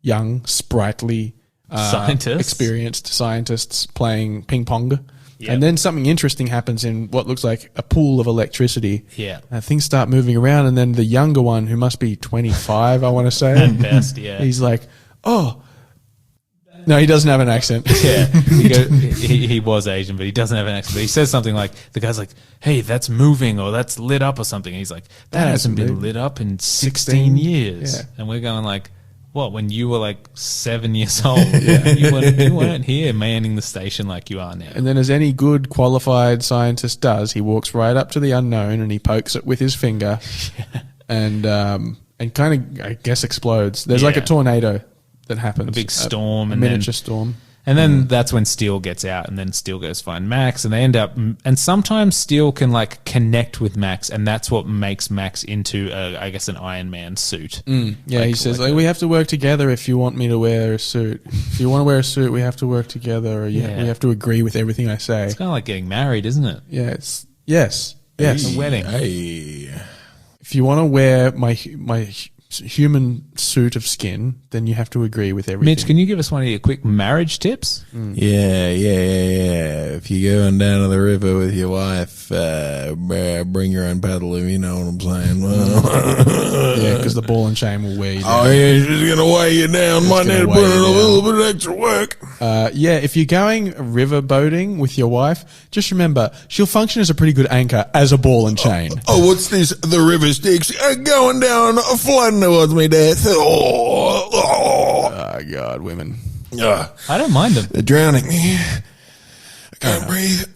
young, sprightly, experienced scientists playing ping pong. Yep. And then something interesting happens in what looks like a pool of electricity. Yeah. Things start moving around, and then the younger one, who must be 25, I want to say. At best, yeah. He's like, oh. No, he doesn't have an accent. Yeah, he was Asian, but he doesn't have an accent. But he says something like, the guy's like, hey, that's moving, or that's lit up or something. And he's like, that hasn't been lit up in 16 years. Yeah. And we're going like, what, when you were like 7 years old? You weren't here manning the station like you are now. And then as any good qualified scientist does, he walks right up to the unknown and he pokes it with his finger and kind of, I guess, explodes. There's like a tornado that happens. A big storm. A miniature storm. And then that's when Steele gets out, and then Steele goes find Max, and they end up... And sometimes Steele can, like, connect with Max, and that's what makes Max into, I guess, an Iron Man suit. Yeah, he says, we have to work together if you want me to wear a suit. If you want to wear a suit, we have to work together, or we have to agree with everything I say. It's kind of like getting married, isn't it? Yeah, yes. A wedding. Hey. If you want to wear my human suit of skin, then you have to agree with everything. Mitch, can you give us one of your quick marriage tips? Yeah. If you're going down to the river with your wife, bring your own paddle, if you know what I'm saying. Yeah, because the ball and chain will weigh you down. Oh, yeah, she's going to weigh you down. Might need to put in a little bit of extra work. If you're going river boating with your wife, just remember, she'll function as a pretty good anchor as a ball and chain. Oh, what's this? The river Styx going down, flooding towards me, death. Oh, God, women. I don't mind them. They're drowning me. I can't breathe.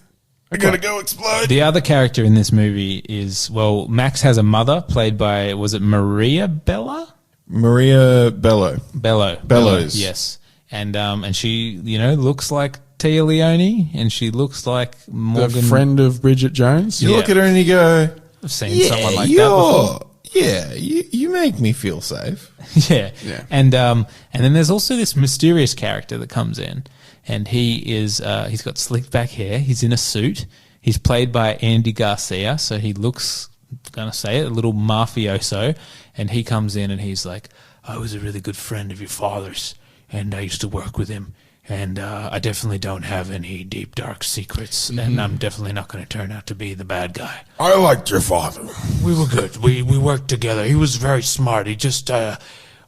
I gotta go explode. The other character in this movie is, Max has a mother played by, was it Maria Bello? Maria Bello. Bellows. Yes. And she, looks like Tia Leone, and she looks like Morgan. The friend of Bridget Jones. You look at her and you go, I've seen someone like that before. Yeah, you make me feel safe. Yeah. And then there's also this mysterious character that comes in, and he's got slick back hair. He's in a suit. He's played by Andy Garcia, so he looks, I'm going to say it, a little mafioso. And he comes in and he's like, I was a really good friend of your father's, and I used to work with him. And I definitely don't have any deep, dark secrets, and I'm definitely not going to turn out to be the bad guy. I liked your father. We were good. We worked together. He was very smart. He just, your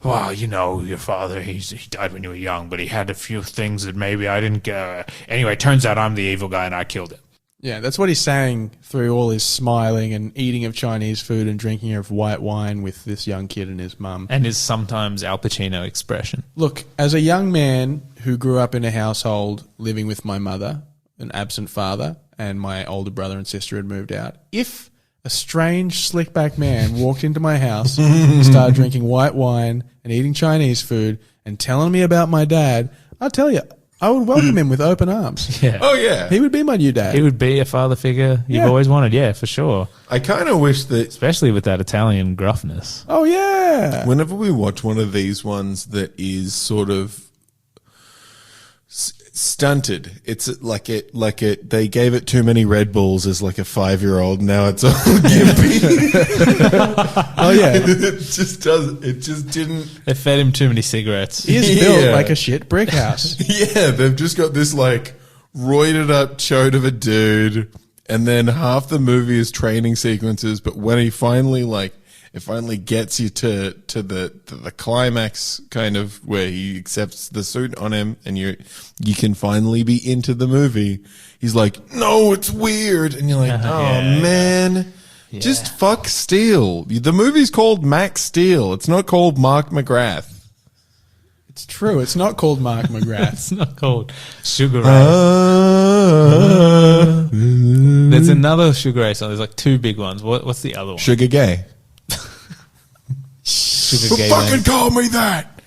father, he died when you were young, but he had a few things that maybe I didn't get. Anyway, turns out I'm the evil guy, and I killed him. Yeah, that's what he's saying through all his smiling and eating of Chinese food and drinking of white wine with this young kid and his mum. And his sometimes Al Pacino expression. Look, as a young man who grew up in a household living with my mother, an absent father, and my older brother and sister had moved out, if a strange slick-back man walked into my house and started drinking white wine and eating Chinese food and telling me about my dad, I'll tell you, I would welcome him with open arms. Yeah. Oh, yeah. He would be my new dad. He would be a father figure you've always wanted. Yeah, for sure. I kind of wish that... Especially with that Italian gruffness. Oh, yeah. Whenever we watch one of these ones that is sort of stunted, it's like they gave it too many Red Bulls as like a 5-year-old. Now it's all gimpy. Oh, yeah. It just didn't... They fed him too many cigarettes. He is built like a shit brick house. Yeah, they've just got this like roided up chode of a dude, and then half the movie is training sequences, but when he finally like It finally gets you to the climax, kind of where he accepts the suit on him, and you can finally be into the movie. He's like, no, it's weird, and you're like, man, just fuck Steel. The movie's called Max Steel. It's not called Mark McGrath. It's true. It's not called Mark McGrath. It's not called Sugar Ray. There's another Sugar Ray song. There's like two big ones. What's the other one? Sugar Gay. Sugar Gay. Fucking call me that.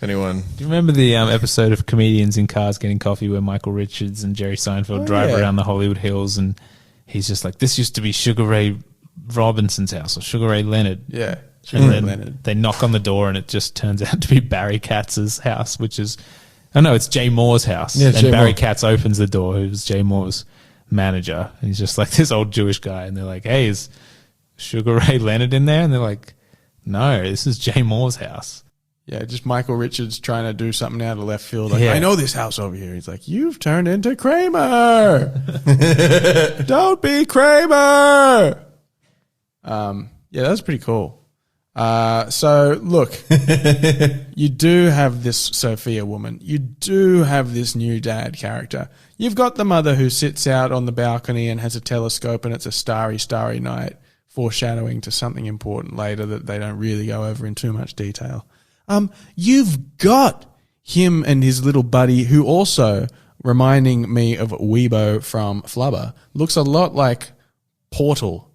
Anyone? Do you remember the episode of Comedians in Cars Getting Coffee where Michael Richards and Jerry Seinfeld drive around the Hollywood Hills, and he's just like, this used to be Sugar Ray Robinson's house, or Sugar Ray Leonard. Yeah. And then they knock on the door and it just turns out to be Barry Katz's house, which is, oh no, it's Jay Moore's house. Yeah, and Jay Barry Moore. Katz opens the door, who's Jay Moore's manager. And he's just like this old Jewish guy. And they're like, hey, is Sugar Ray Leonard in there? And they're like, no, this is Jay Moore's house. Yeah, just Michael Richards trying to do something out of left field. Like, I know this house over here. He's like, you've turned into Kramer. Don't be Kramer. Yeah, that was pretty cool. So look, you do have this Sophia woman. You do have this new dad character. You've got the mother who sits out on the balcony and has a telescope, and it's a starry, starry night, foreshadowing to something important later that they don't really go over in too much detail. You've got him and his little buddy, who also, reminding me of Weebo from Flubber, looks a lot like Portal.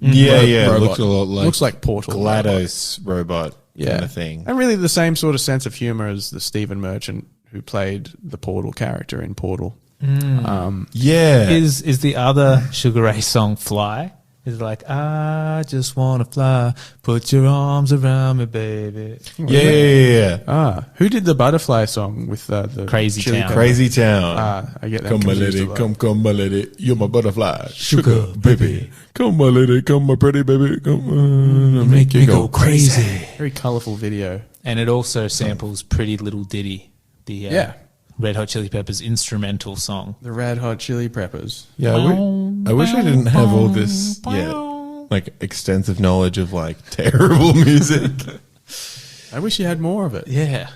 Yeah. Robot. Looks like Portal. GLaDOS robot kind of thing. And really the same sort of sense of humor as the Stephen Merchant who played the Portal character in Portal. Is the other Sugar Ray song Fly? Is like, I just want to fly, put your arms around me, baby. Yeah. Who did the Butterfly song with the Crazy Chili Town? Pepper? Crazy Town. I get that Come my confused lady, a lot. come my lady, you're my butterfly, sugar baby. Come my lady, come my pretty baby, come on, make you go crazy. Very colourful video. And it also samples Pretty Little Ditty, the Red Hot Chili Peppers instrumental song. The Red Hot Chili Peppers. Yeah, I wish I didn't have all this, like extensive knowledge of like terrible music. I wish you had more of it. Yeah.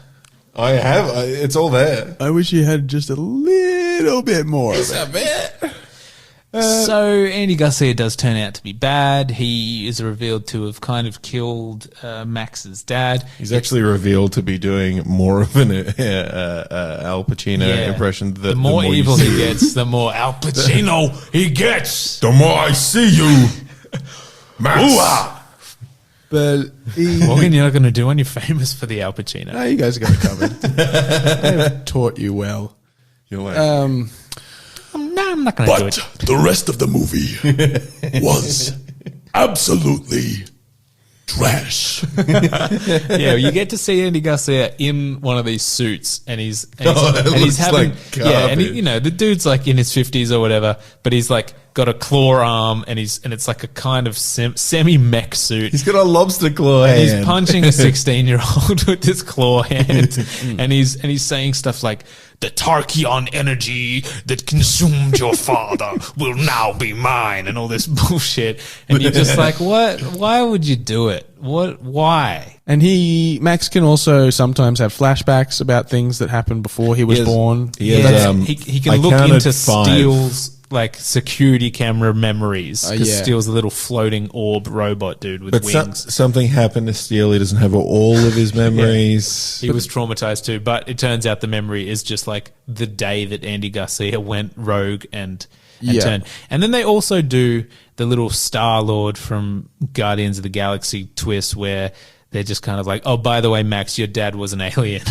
I have, it's all there. I wish you had just a little bit more of it. So Andy Garcia does turn out to be bad. He is revealed to have kind of killed Max's dad. He's actually revealed to be doing more of an Al Pacino impression. The more evil he gets, the more Al Pacino he gets. The more I see you, Max. But Morgan, you're not going to do when you're famous for the Al Pacino. no, you guys got it covered. They've taught you well. You're like, No, I'm not going to do it. The rest of the movie was absolutely trash. Yeah, you get to see Andy Garcia in one of these suits, and he's looks having like and garbage. the dude's like in his 50s or whatever, but he's like got a claw arm, and it's like a kind of semi mech suit. he's got a lobster claw And hand. he's punching a 16-year-old with his claw hand, and he's saying stuff like, "The Tarcheon energy that consumed your father will now be mine," and all this bullshit. And you're just like, what? Why would you do it? What? Why? And Max can also sometimes have flashbacks about things that happened before he was born. He has, He can I look counted into 5. Steele's like security camera memories, because yeah. Steele's a little floating orb robot dude with But wings. something happened to Steele. He doesn't have all of his memories. He was traumatized too, but it turns out the memory is just like the day that Andy Garcia went rogue and turned. And then they also do the little Star-Lord from Guardians of the Galaxy twist where they're just kind of like, oh, by the way, Max, your dad was an alien.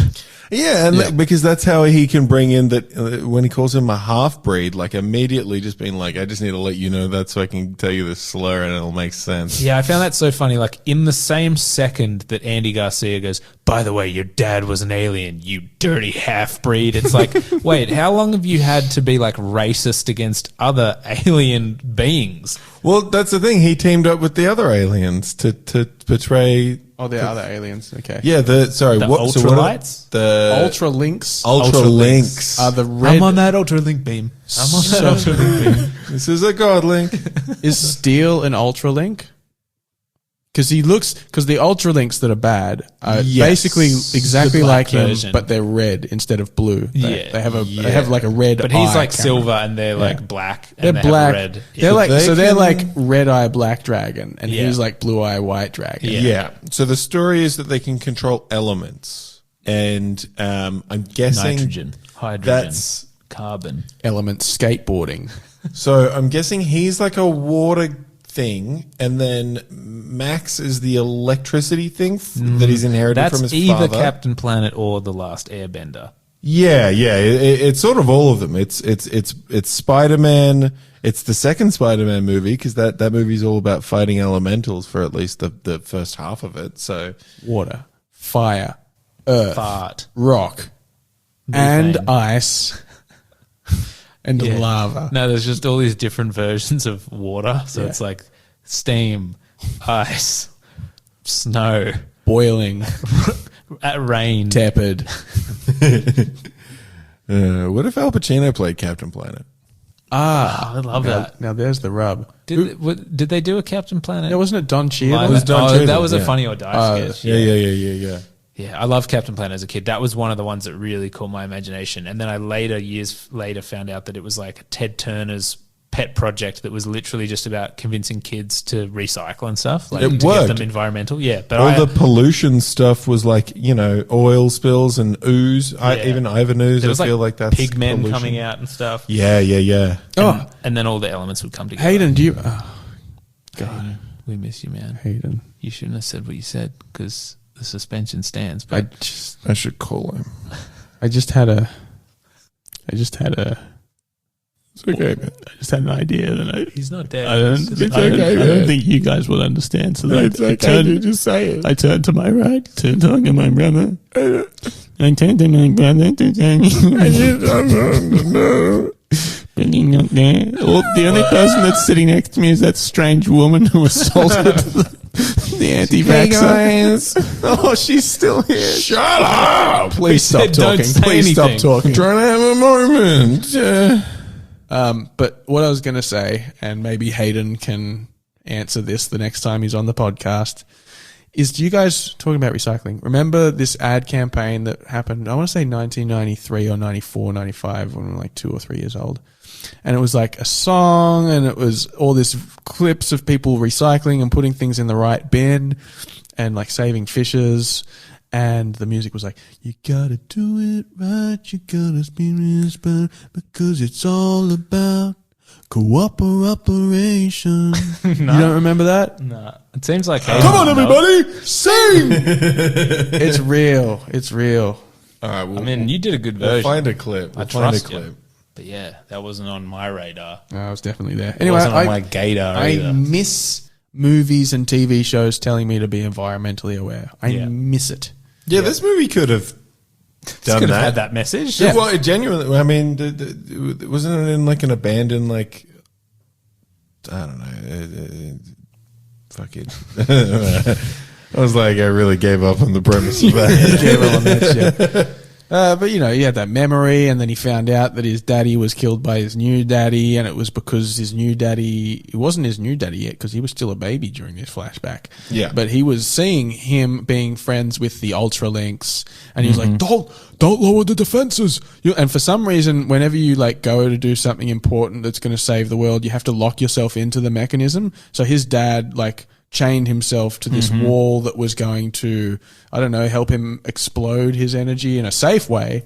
Yeah, and because that's how he can bring in that when he calls him a half-breed, like immediately just being like, I just need to let you know that so I can tell you this slur and it'll make sense. Yeah, I found that so funny. Like, in the same second that Andy Garcia goes, by the way, your dad was an alien, you dirty half-breed. It's like, wait, how long have you had to be, like, racist against other alien beings? Well, that's the thing. He teamed up with the other aliens to portray... Oh, there are other aliens. Okay. Yeah, The Ultralinks ultralights? Ultralinks are the red. I'm on that ultralink beam. I'm on that ultralink beam. This is a godlink. Is Steel an Ultralink? Because the Ultra Links that are bad are Yes. basically exactly The black like him, version. but they're red instead of blue. They have like a red. But he's eye like camera. silver and they're like black. And They're they black. Have red. They're like they're can- like red eye black dragon, and Yeah. he's like blue eye white dragon. Yeah. So the story is that they can control elements, and I'm guessing Nitrogen, hydrogen, That's carbon. Element skateboarding. so. I'm guessing he's like a water thing, and then Max is the electricity thing that he's inherited That's from his either father. Captain Planet or The Last Airbender. Yeah. It's sort of all of them. It's Spider-Man. It's the second Spider-Man movie because that movie's all about fighting elementals for at least the first half of it. So Water, fire, earth, Fart. rock, Methane. and ice, and Yeah. lava. No, there's just all these different versions of water. So Yeah. it's like steam, ice, snow, Boiling, rain. tepid. what if Al Pacino played Captain Planet? Ah, I love now, that. now there's the rub. Did they do a Captain Planet? Now, wasn't it Don Cheadle? Live- It was Don oh, Cheadle, that was a yeah. Funny or Die sketch. Yeah. Yeah, I love Captain Planet as a kid. That was one of the ones that really caught my imagination. And then I years later, found out that it was like Ted Turner's pet project that was literally just about convincing kids to recycle and stuff. Like It to worked. get them environmental. Yeah, but All the pollution stuff was like, oil spills and ooze. Yeah. Even Ivan ooze, there I was feel like that's pigmen pollution. coming out and stuff. Yeah. Oh, And then all the elements would come together. Hayden, do you? Oh, God, we miss you, man. Hayden. You shouldn't have said what you said because the suspension stands. I But should call him. I just had a. It's okay, man. I just had an idea that he's not dead. I don't think you guys will understand. So Just say it. I turned to my right, turned to my brother. I turned to my brother to but he's not there. Well, the only person that's sitting next to me is that strange woman who assaulted the anti-vaxxer. Oh, she's still here. Shut up! Please stop said don't talking. say Please anything. stop talking. Trying to have a moment. But what I was going to say, and maybe Hayden can answer this the next time he's on the podcast, is do you guys, talking about recycling, remember this ad campaign that happened, I want to say 1993 or 94, 95, when we were like 2 or 3 years old. And it was like a song, and it was all this clips of people recycling and putting things in the right bin and like saving fishes. And the music was like, you gotta do it right, you gotta be responsible, because it's all about cooperation. You don't remember that? Nah, it seems like Come on, everybody, sing! It's real. It's real. All right, I mean, you did a good we'll version. find a clip. We'll I find a trust clip. you. But yeah, that wasn't on my radar. I was definitely there. It Anyway, wasn't on my gaydar I either. miss movies and TV shows telling me to be environmentally aware. I Yeah. miss it. Yeah, this movie could have done Could have that. had that message. Yeah. Well, it genuinely. I mean, wasn't it in like an abandoned, like, I don't know, fuck it. I was like, I really gave up on the premise of that. Gave up on that shit. But he had that memory, and then he found out that his daddy was killed by his new daddy, and it was because his new daddy, it wasn't his new daddy yet, because he was still a baby during this flashback. Yeah. But he was seeing him being friends with the Ultralinks, and he was like, don't lower the defenses. And for some reason, whenever you like go to do something important that's going to save the world, you have to lock yourself into the mechanism. So his dad, like, chained himself to this wall that was going to, I don't know, help him explode his energy in a safe way.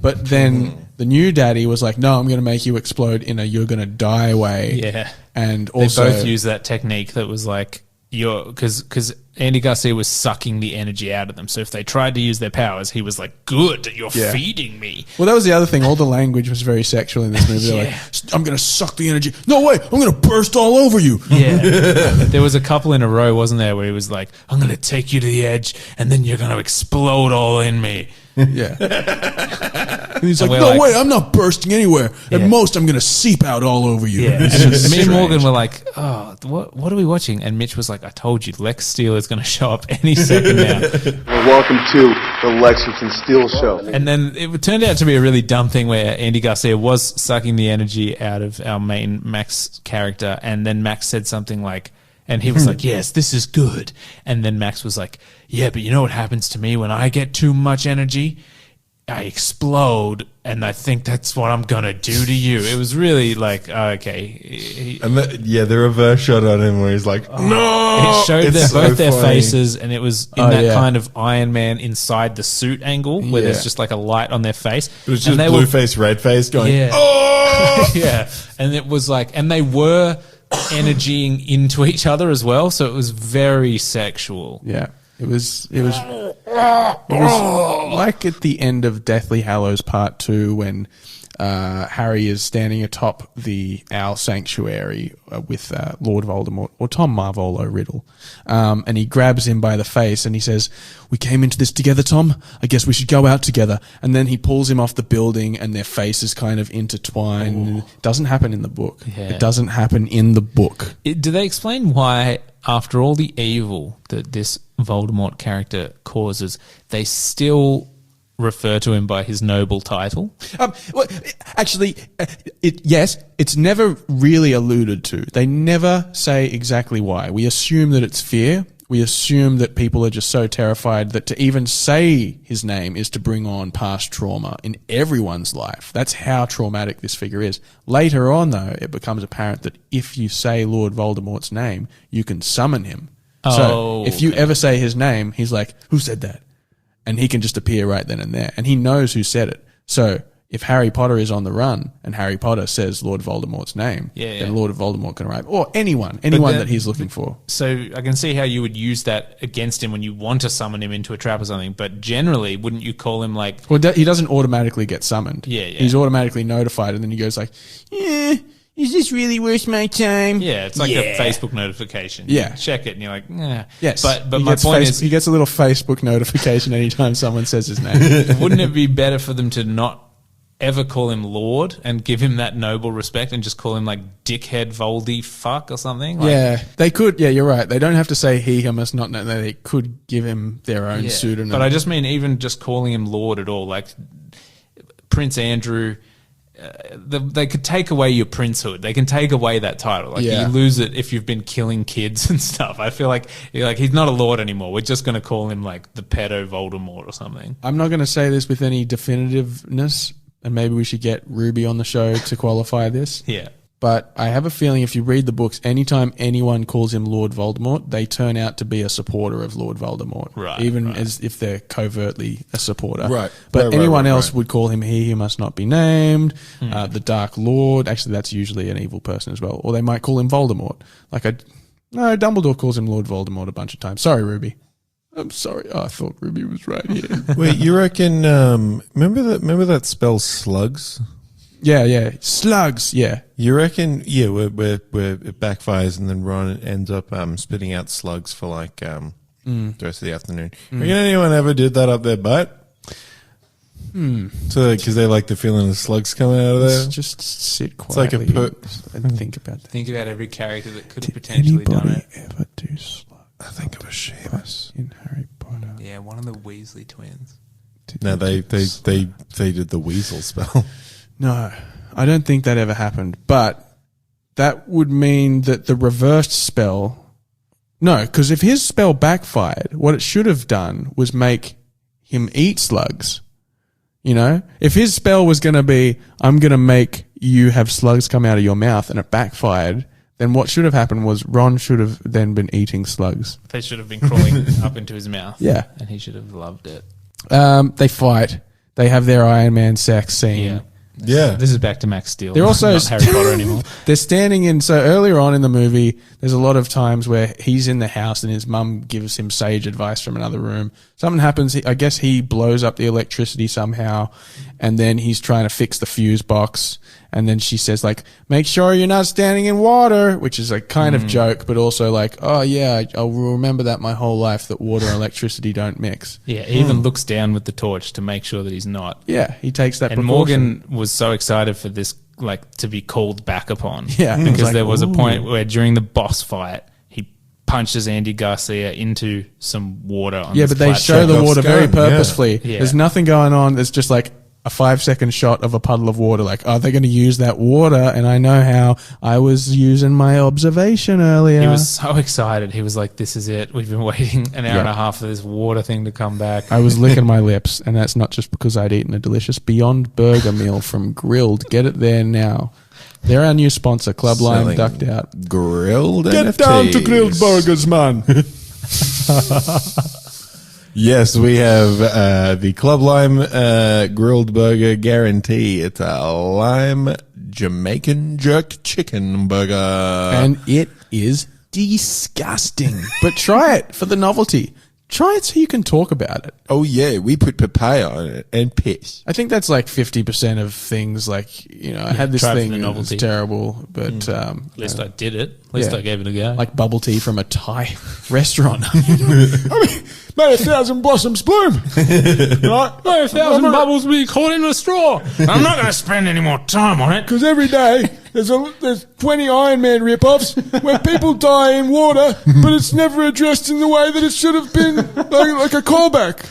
But then the new daddy was like, no, I'm going to make you explode in a you're going to die way. Yeah. And They also, both used that technique that was like, because Andy Garcia was sucking the energy out of them. So if they tried to use their powers, he was like, good, you're feeding me. well, that was the other thing. All the language was very sexual in this movie. They're like, I'm going to suck the energy. No way. I'm going to burst all over you. Yeah. There was a couple in a row, wasn't there, where he was like, I'm going to take you to the edge and then you're going to explode all in me. Yeah. And he's like, we're no like- way. I'm not bursting anywhere. At Yeah. most, I'm going to seep out all over you. Yeah. It's just Me and strange. Morgan were like, oh, what are we watching? And Mitch was like, I told you, Lex Steele is going to show up any second now. Well, welcome to the Lexington Steel Show. And then it turned out to be a really dumb thing where Andy Garcia was sucking the energy out of our main Max character. And then Max said something like, And he was like, yes, this is good. And then Max was like, yeah, but you know what happens to me when I get too much energy? I explode, and I think that's what I'm going to do to you. It was really like, okay. And the reverse shot on him where he's like, no! It showed It's both their funny. faces, and it was in that kind of Iron Man inside the suit angle where there's just like a light on their face. It was And just they blue face, red face going, Yeah. oh! Yeah. And it was like, and they were energying into each other as well, so it was very sexual. Yeah. It was like at the end of Deathly Hallows Part 2 when Harry is standing atop the Owl Sanctuary with Lord Voldemort, or Tom Marvolo Riddle, and he grabs him by the face and he says, "We came into this together, Tom. I guess we should go out together." And then he pulls him off the building and their faces kind of intertwine. It doesn't happen in the book. Yeah. It doesn't happen in the book. Do they explain why, after all the evil that this Voldemort character causes, they still refer to him by his noble title? Well, actually, yes, it's never really alluded to. They never say exactly why. We assume that it's fear. We assume that people are just so terrified that to even say his name is to bring on past trauma in everyone's life. That's how traumatic this figure is. Later on, though, it becomes apparent that if you say Lord Voldemort's name, you can summon him. So if you ever say his name, he's like, "Who said that?" And he can just appear right then and there. And he knows who said it. So if Harry Potter is on the run and Harry Potter says Lord Voldemort's name, then Lord Voldemort can arrive. Or anyone that he's looking for. So I can see how you would use that against him when you want to summon him into a trap or something. But generally, wouldn't you call him like... Well, he doesn't automatically get summoned. Yeah. He's automatically notified, and then he goes like, is this really worth my time? Yeah, it's like a Facebook notification. Yeah. You check it and you're like, nah. Yes. But He my gets point is, he gets a little Facebook notification anytime someone says his name. wouldn't it be better for them to not ever call him Lord and give him that noble respect and just call him like dickhead Voldy fuck or something? Like, Yeah, they could. Yeah, you're right. They don't have to say he must not know. They could give him their own pseudonym. But I just mean even just calling him Lord at all, like Prince Andrew... they could take away your princehood. They can take away that title. Like you lose it if you've been killing kids and stuff. I feel like he's not a lord anymore. We're just going to call him like the pedo Voldemort or something. I'm not going to say this with any definitiveness, and maybe we should get Ruby on the show to qualify this. Yeah. But I have a feeling if you read the books, anytime anyone calls him Lord Voldemort, they turn out to be a supporter of Lord Voldemort. Right. Even as if they're covertly a supporter. Right. But Right, anyone right, else right. would call him he who must not be named, the Dark Lord. Actually, that's usually an evil person as well. Or they might call him Voldemort. No, Dumbledore calls him Lord Voldemort a bunch of times. Sorry, Ruby. I'm sorry. Oh, I thought Ruby was right here. Wait, you reckon, remember that spell slugs? Yeah. Slugs, yeah. You reckon, where it backfires and then Ron ends up spitting out slugs for like the rest of the afternoon. Reckon anyone ever did that up their butt? So, because they like the feeling of slugs coming out of there? Just sit It's like quietly a and think about that. Think about every character that could have potentially done it. Ever do slugs? I think it was Seamus. In Harry Potter. Yeah, one of the Weasley twins. No, they did the weasel spell. No, I don't think that ever happened. But that would mean that the reversed spell... No, because if his spell backfired, what it should have done was make him eat slugs. You know? If his spell was going to be, I'm going to make you have slugs come out of your mouth, and it backfired, then what should have happened was Ron should have then been eating slugs. They should have been crawling up into his mouth. Yeah. And he should have loved it. They fight. They have their Iron Man sex scene. Yeah. Yeah. This is back to Max Steel. They're also not Harry Potter anymore. They're standing in. So earlier on in the movie, there's a lot of times where he's in the house and his mum gives him sage advice from another room. Something happens. I guess he blows up the electricity somehow, and then he's trying to fix the fuse box. And then she says, like, make sure you're not standing in water, which is a kind of joke, but also like, oh yeah, I'll remember that my whole life, that water and electricity don't mix. Yeah, he even looks down with the torch to make sure that he's not. Yeah, he takes that And precaution. Morgan was so excited for this, like, to be called back upon. Yeah. It was Because like, there was a ooh. point where during the boss fight, he punches Andy Garcia into some water on Yeah, this but they flat show the Chekhov's water very gun, yeah. purposefully. Yeah. There's nothing going on. It's just like, a 5-second shot of a puddle of water. Like, are they going to use that water? And I know how I was using my observation earlier. He was so excited. He was like, this is it. We've been waiting an hour and a half for this water thing to come back. I was licking my lips, and that's not just because I'd eaten a delicious Beyond Burger meal from Grilled. Get it there now. They're our new sponsor, Club Lime Ducked Out. Grilled Get NFTs. down to Grilled Burgers, man. Yes, we have the Club Lime grilled burger guarantee. It's a lime Jamaican jerk chicken burger. And it is disgusting. But try it for the novelty. Try it so you can talk about it. Oh, yeah, we put papaya on it and piss. I think that's like 50% of things. Like, you know, I had this try it for thing the and it was novelty. terrible, but At least I did it. At least I gave it a go. like bubble tea from a Thai restaurant. May 1,000 blossoms bloom. Right? May 1,000 bubbles be caught in a straw. I'm not going to spend any more time on it. Because every day there's 20 Iron Man rip-offs where people die in water, but it's never addressed in the way that it should have been, like a callback.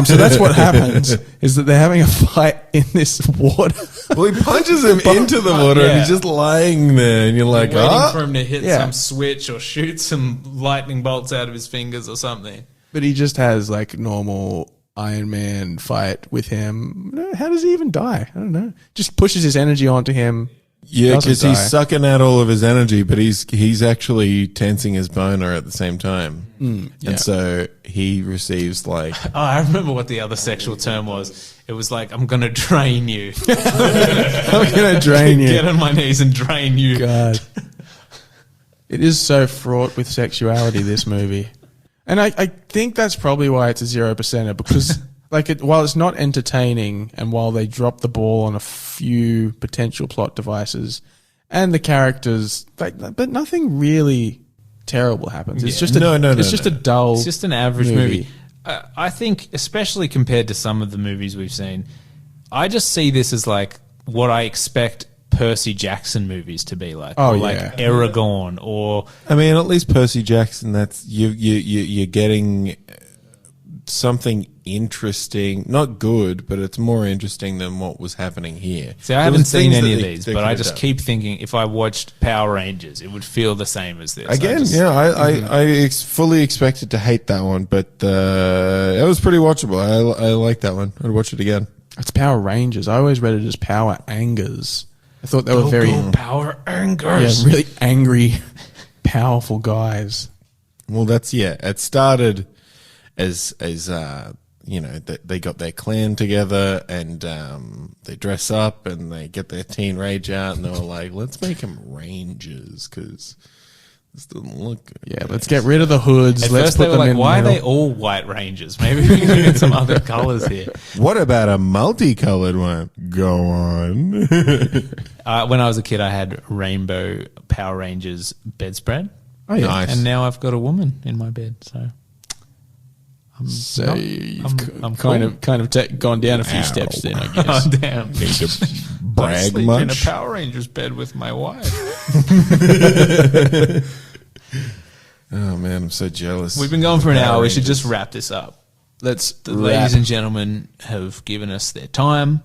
So that's what happens, is that they're having a fight in this water. Well, he punches him into the water and he's just lying there, and you're like, Waiting for him to hit Yeah. some switch or shoot some lightning bolts out of his fingers or something. But he just has like normal Iron Man fight with him. How does he even die? I don't know. Just pushes his energy onto him. Yeah, Doesn't because die. he's sucking out all of his energy, but he's actually tensing his boner at the same time. yeah. And so he receives like... Oh, I remember what the other sexual term was. It was like, I'm going to drain you. I'm going to drain you. Get on my knees and drain you. God. It is so fraught with sexuality, this movie. And I think that's probably why it's a 0%er, because like while it's not entertaining and while they drop the ball on a few potential plot devices and the characters, but nothing really terrible happens. It's just a dull It's just an average movie. I think, especially compared to some of the movies we've seen, I just see this as like what I expect Percy Jackson movies to be like. Oh, or yeah. like Aragorn or... I mean, at least Percy Jackson, that's you're getting something interesting, not good, but it's more interesting than what was happening here. See, I haven't seen any of these, but I just keep thinking if I watched Power Rangers, it would feel the same as this. Again, I fully expected to hate that one, but it was pretty watchable. I like that one. I'd watch it again. It's Power Rangers. I always read it as Power Angers. I thought they were very Power Angers. really angry, powerful guys. Well, it started as you know, they got their clan together and they dress up and they get their teen rage out and they were like, let's make them rangers because this doesn't look good. Yeah, let's get rid of the hoods. At Let's first put they were them like, in why are metal. they all white rangers? Maybe we can get some other colours here. What about a multicolored one? Go on. When I was a kid, I had rainbow Power Rangers bedspread. Oh, yeah. Nice. And now I've got a woman in my bed, so... So I'm kind cool. of gone down a few steps then, I guess. Oh, damn. Need to brag Sleep in a much? Power Rangers bed with my wife. Oh man, I'm so jealous. We've been going for an Power hour. We should Rangers. just wrap this up. Let's Ladies and gentlemen have given us their time.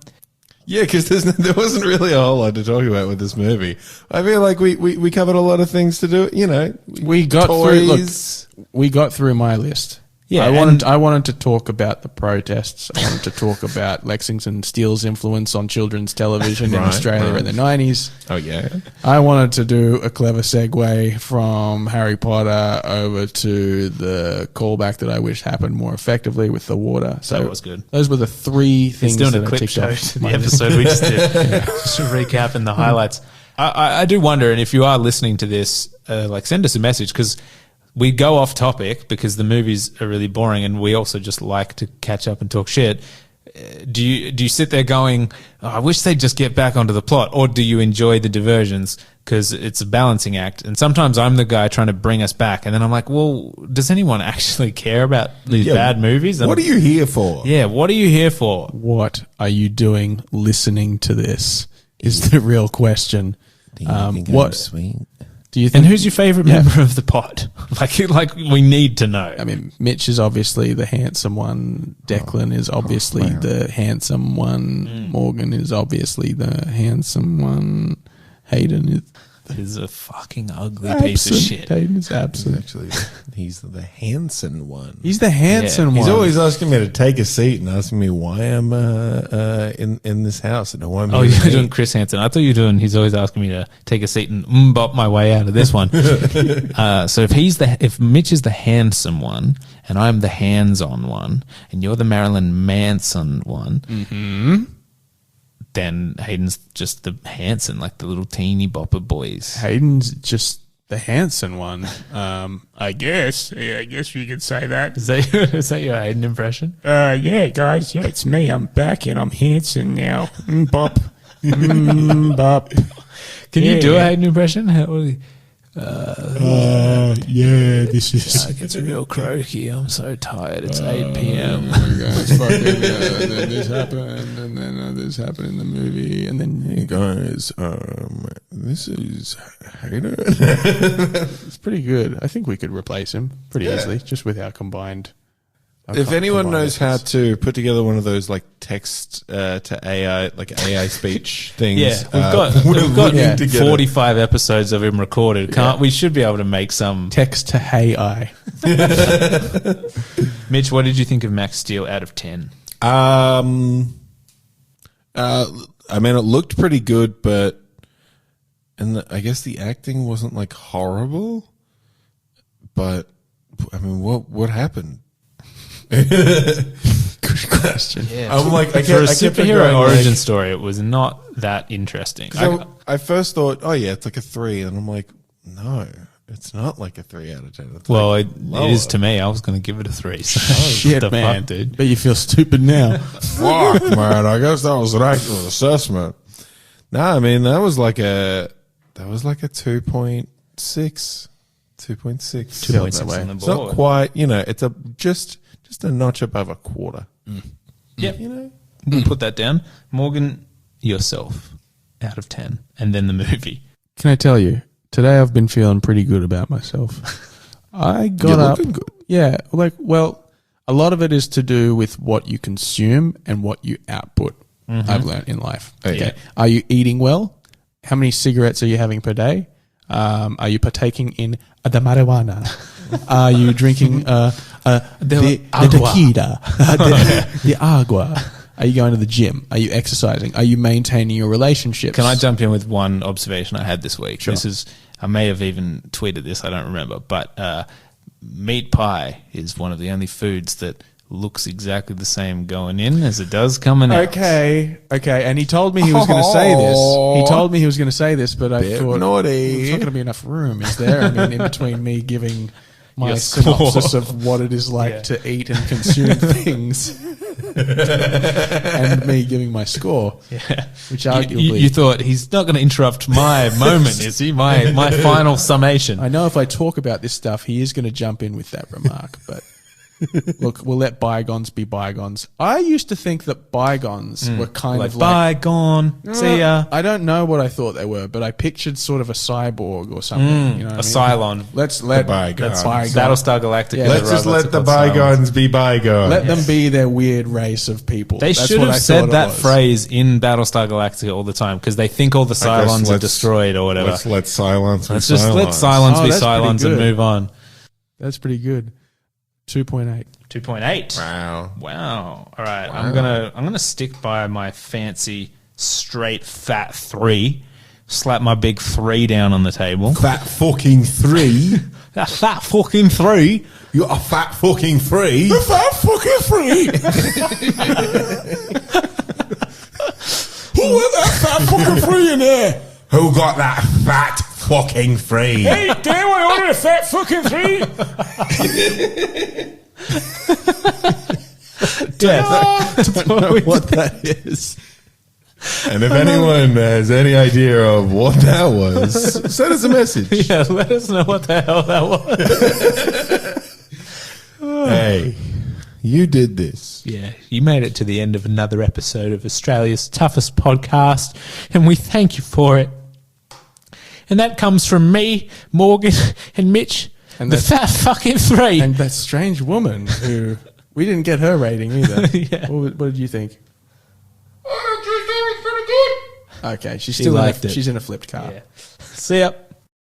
Yeah, because there wasn't really a whole lot to talk about with this movie. I feel like we covered a lot of things to do. You know, we got toys. we got through my list. Yeah, I wanted to talk about the protests. I wanted to talk about Lexington Steele's influence on children's television in Right, Australia right. in the 90s. Oh yeah. I wanted to do a clever segue from Harry Potter over to the callback that I wish happened more effectively with the water. So That was good. Those were the three things It's doing that a I clip ticked show off to the my list. episode we just did. Just a recap and the highlights. I do wonder, and if you are listening to this, send us a message because we go off topic because the movies are really boring and we also just like to catch up and talk shit. Do you sit there going, oh, I wish they'd just get back onto the plot, or do you enjoy the diversions because it's a balancing act? And sometimes I'm the guy trying to bring us back, and then I'm like, well, does anyone actually care about these bad movies? What are you here for? Yeah, what are you here for? What are you doing listening to this is the real question. Do you think I'm What sweet? Do you think? And who's your favourite member of the pod? Like we need to know. I mean, Mitch is obviously the handsome one. Declan is obviously the handsome one. Morgan is obviously the handsome one. Hayden is a fucking ugly piece of shit. Hayden is absent. Actually, he's the handsome one. He's the handsome one. He's always asking me to take a seat and asking me why I'm in this house. And why I'm Oh, you're doing Chris Hansen. I thought you were doing. He's always asking me to take a seat and bop my way out of this one. So if Mitch is the handsome one and I'm the hands-on one and you're the Marilyn Manson one, then Hayden's just the Hanson, like the little teeny bopper boys. Hayden's just the Hanson one. I guess. Yeah, I guess you could say that. Is that your Hayden impression? Yeah, guys. Yeah, it's me. I'm back and I'm Hanson now. Bop. Bop. Can you do a Hayden impression? Yeah, this is... It gets real croaky. I'm so tired. It's 8 p.m. Then this happened, and then this happened in the movie, and then Hey guys, this is Hayden. it's pretty good. I think we could replace him pretty easily, just with our combined. If anyone knows how to put together one of those like text to AI, like AI speech things, Yeah, we've got looking to get 45 episodes of him recorded. We should be able to make some. text to Hey I. Mitch, what did you think of Max Steel out of 10? I mean, it looked pretty good, but I guess the acting wasn't like horrible. But I mean, what happened? Good question. Yeah, I'm like, for a superhero origin story, it was not that interesting. I first thought, oh yeah, it's like a 3, and I'm like, no, it's not like a 3 out of 10. It's Well, like it is to me. I was going to give it a 3. So Shit, the man. fuck, dude. But you feel stupid now. Fuck, man. I guess that was an accurate assessment. No, I mean that was like a 2.6. 2.6. 2.6 on the It's not board. quite, it's a just a notch above a quarter. Yep. We'll put that down. Morgan, yourself, out of 10. And then the movie. Can I tell you, today I've been feeling pretty good about myself. I got You're up. looking good. Yeah, a lot of it is to do with what you consume and what you output. I've learned in life. Okay. Are you eating well? How many cigarettes are you having per day? Are you partaking in the marijuana? Are you drinking the tequila? the agua? Are you going to the gym? Are you exercising? Are you maintaining your relationships? Can I jump in with one observation I had this week? Sure. I may have even tweeted this, I don't remember, but meat pie is one of the only foods that looks exactly the same going in as it does coming out. Okay. And he told me he was going to say this. But I thought, naughty. there's not going to be enough room, is there? I mean, in between me giving my Your score. synopsis of what it is like to eat and consume things and me giving my score, which arguably... You thought, he's not going to interrupt my moment, is he? My final summation. I know if I talk about this stuff, he is going to jump in with that remark, but... Look, we'll let bygones be bygones. I used to think that bygones were kind of like... bygone, see ya. I don't know what I thought they were, but I pictured sort of a cyborg or something. You know what A I mean? Cylon. Let's let bygones. Battlestar Galactica. Yeah. Let's just let the bygones be bygones. Let them be their weird race of people. They That's should what have I said thought it that was. phrase in Battlestar Galactica all the time because they think all the Cylons are destroyed or whatever. Let's let Cylons be Let's just Cylons. let Cylons Oh, be that's pretty Cylons and good. move on. That's pretty good. 2.8. 2.8. Wow. All right. I'm gonna stick by my fancy straight fat 3. Slap my big 3 down on the table. Fat fucking 3. That fat fucking 3. You're a fat fucking 3. The fat fucking 3. Who let that fat fucking 3 in there? Who got that fat fucking 3? Hey, do you want to order a fat fucking 3? Don't know what that is. And if anyone has any idea of what that was, send us a message. Yeah, let us know what the hell that was. Hey, you did this. Yeah, you made it to the end of another episode of Australia's toughest podcast, and we thank you for it. And that comes from me, Morgan, and Mitch, And the that- fat fucking three. And that strange woman who we didn't get her rating either. Yeah. What did you think? Okay, she's She still liked it. she's in a flipped car. See ya.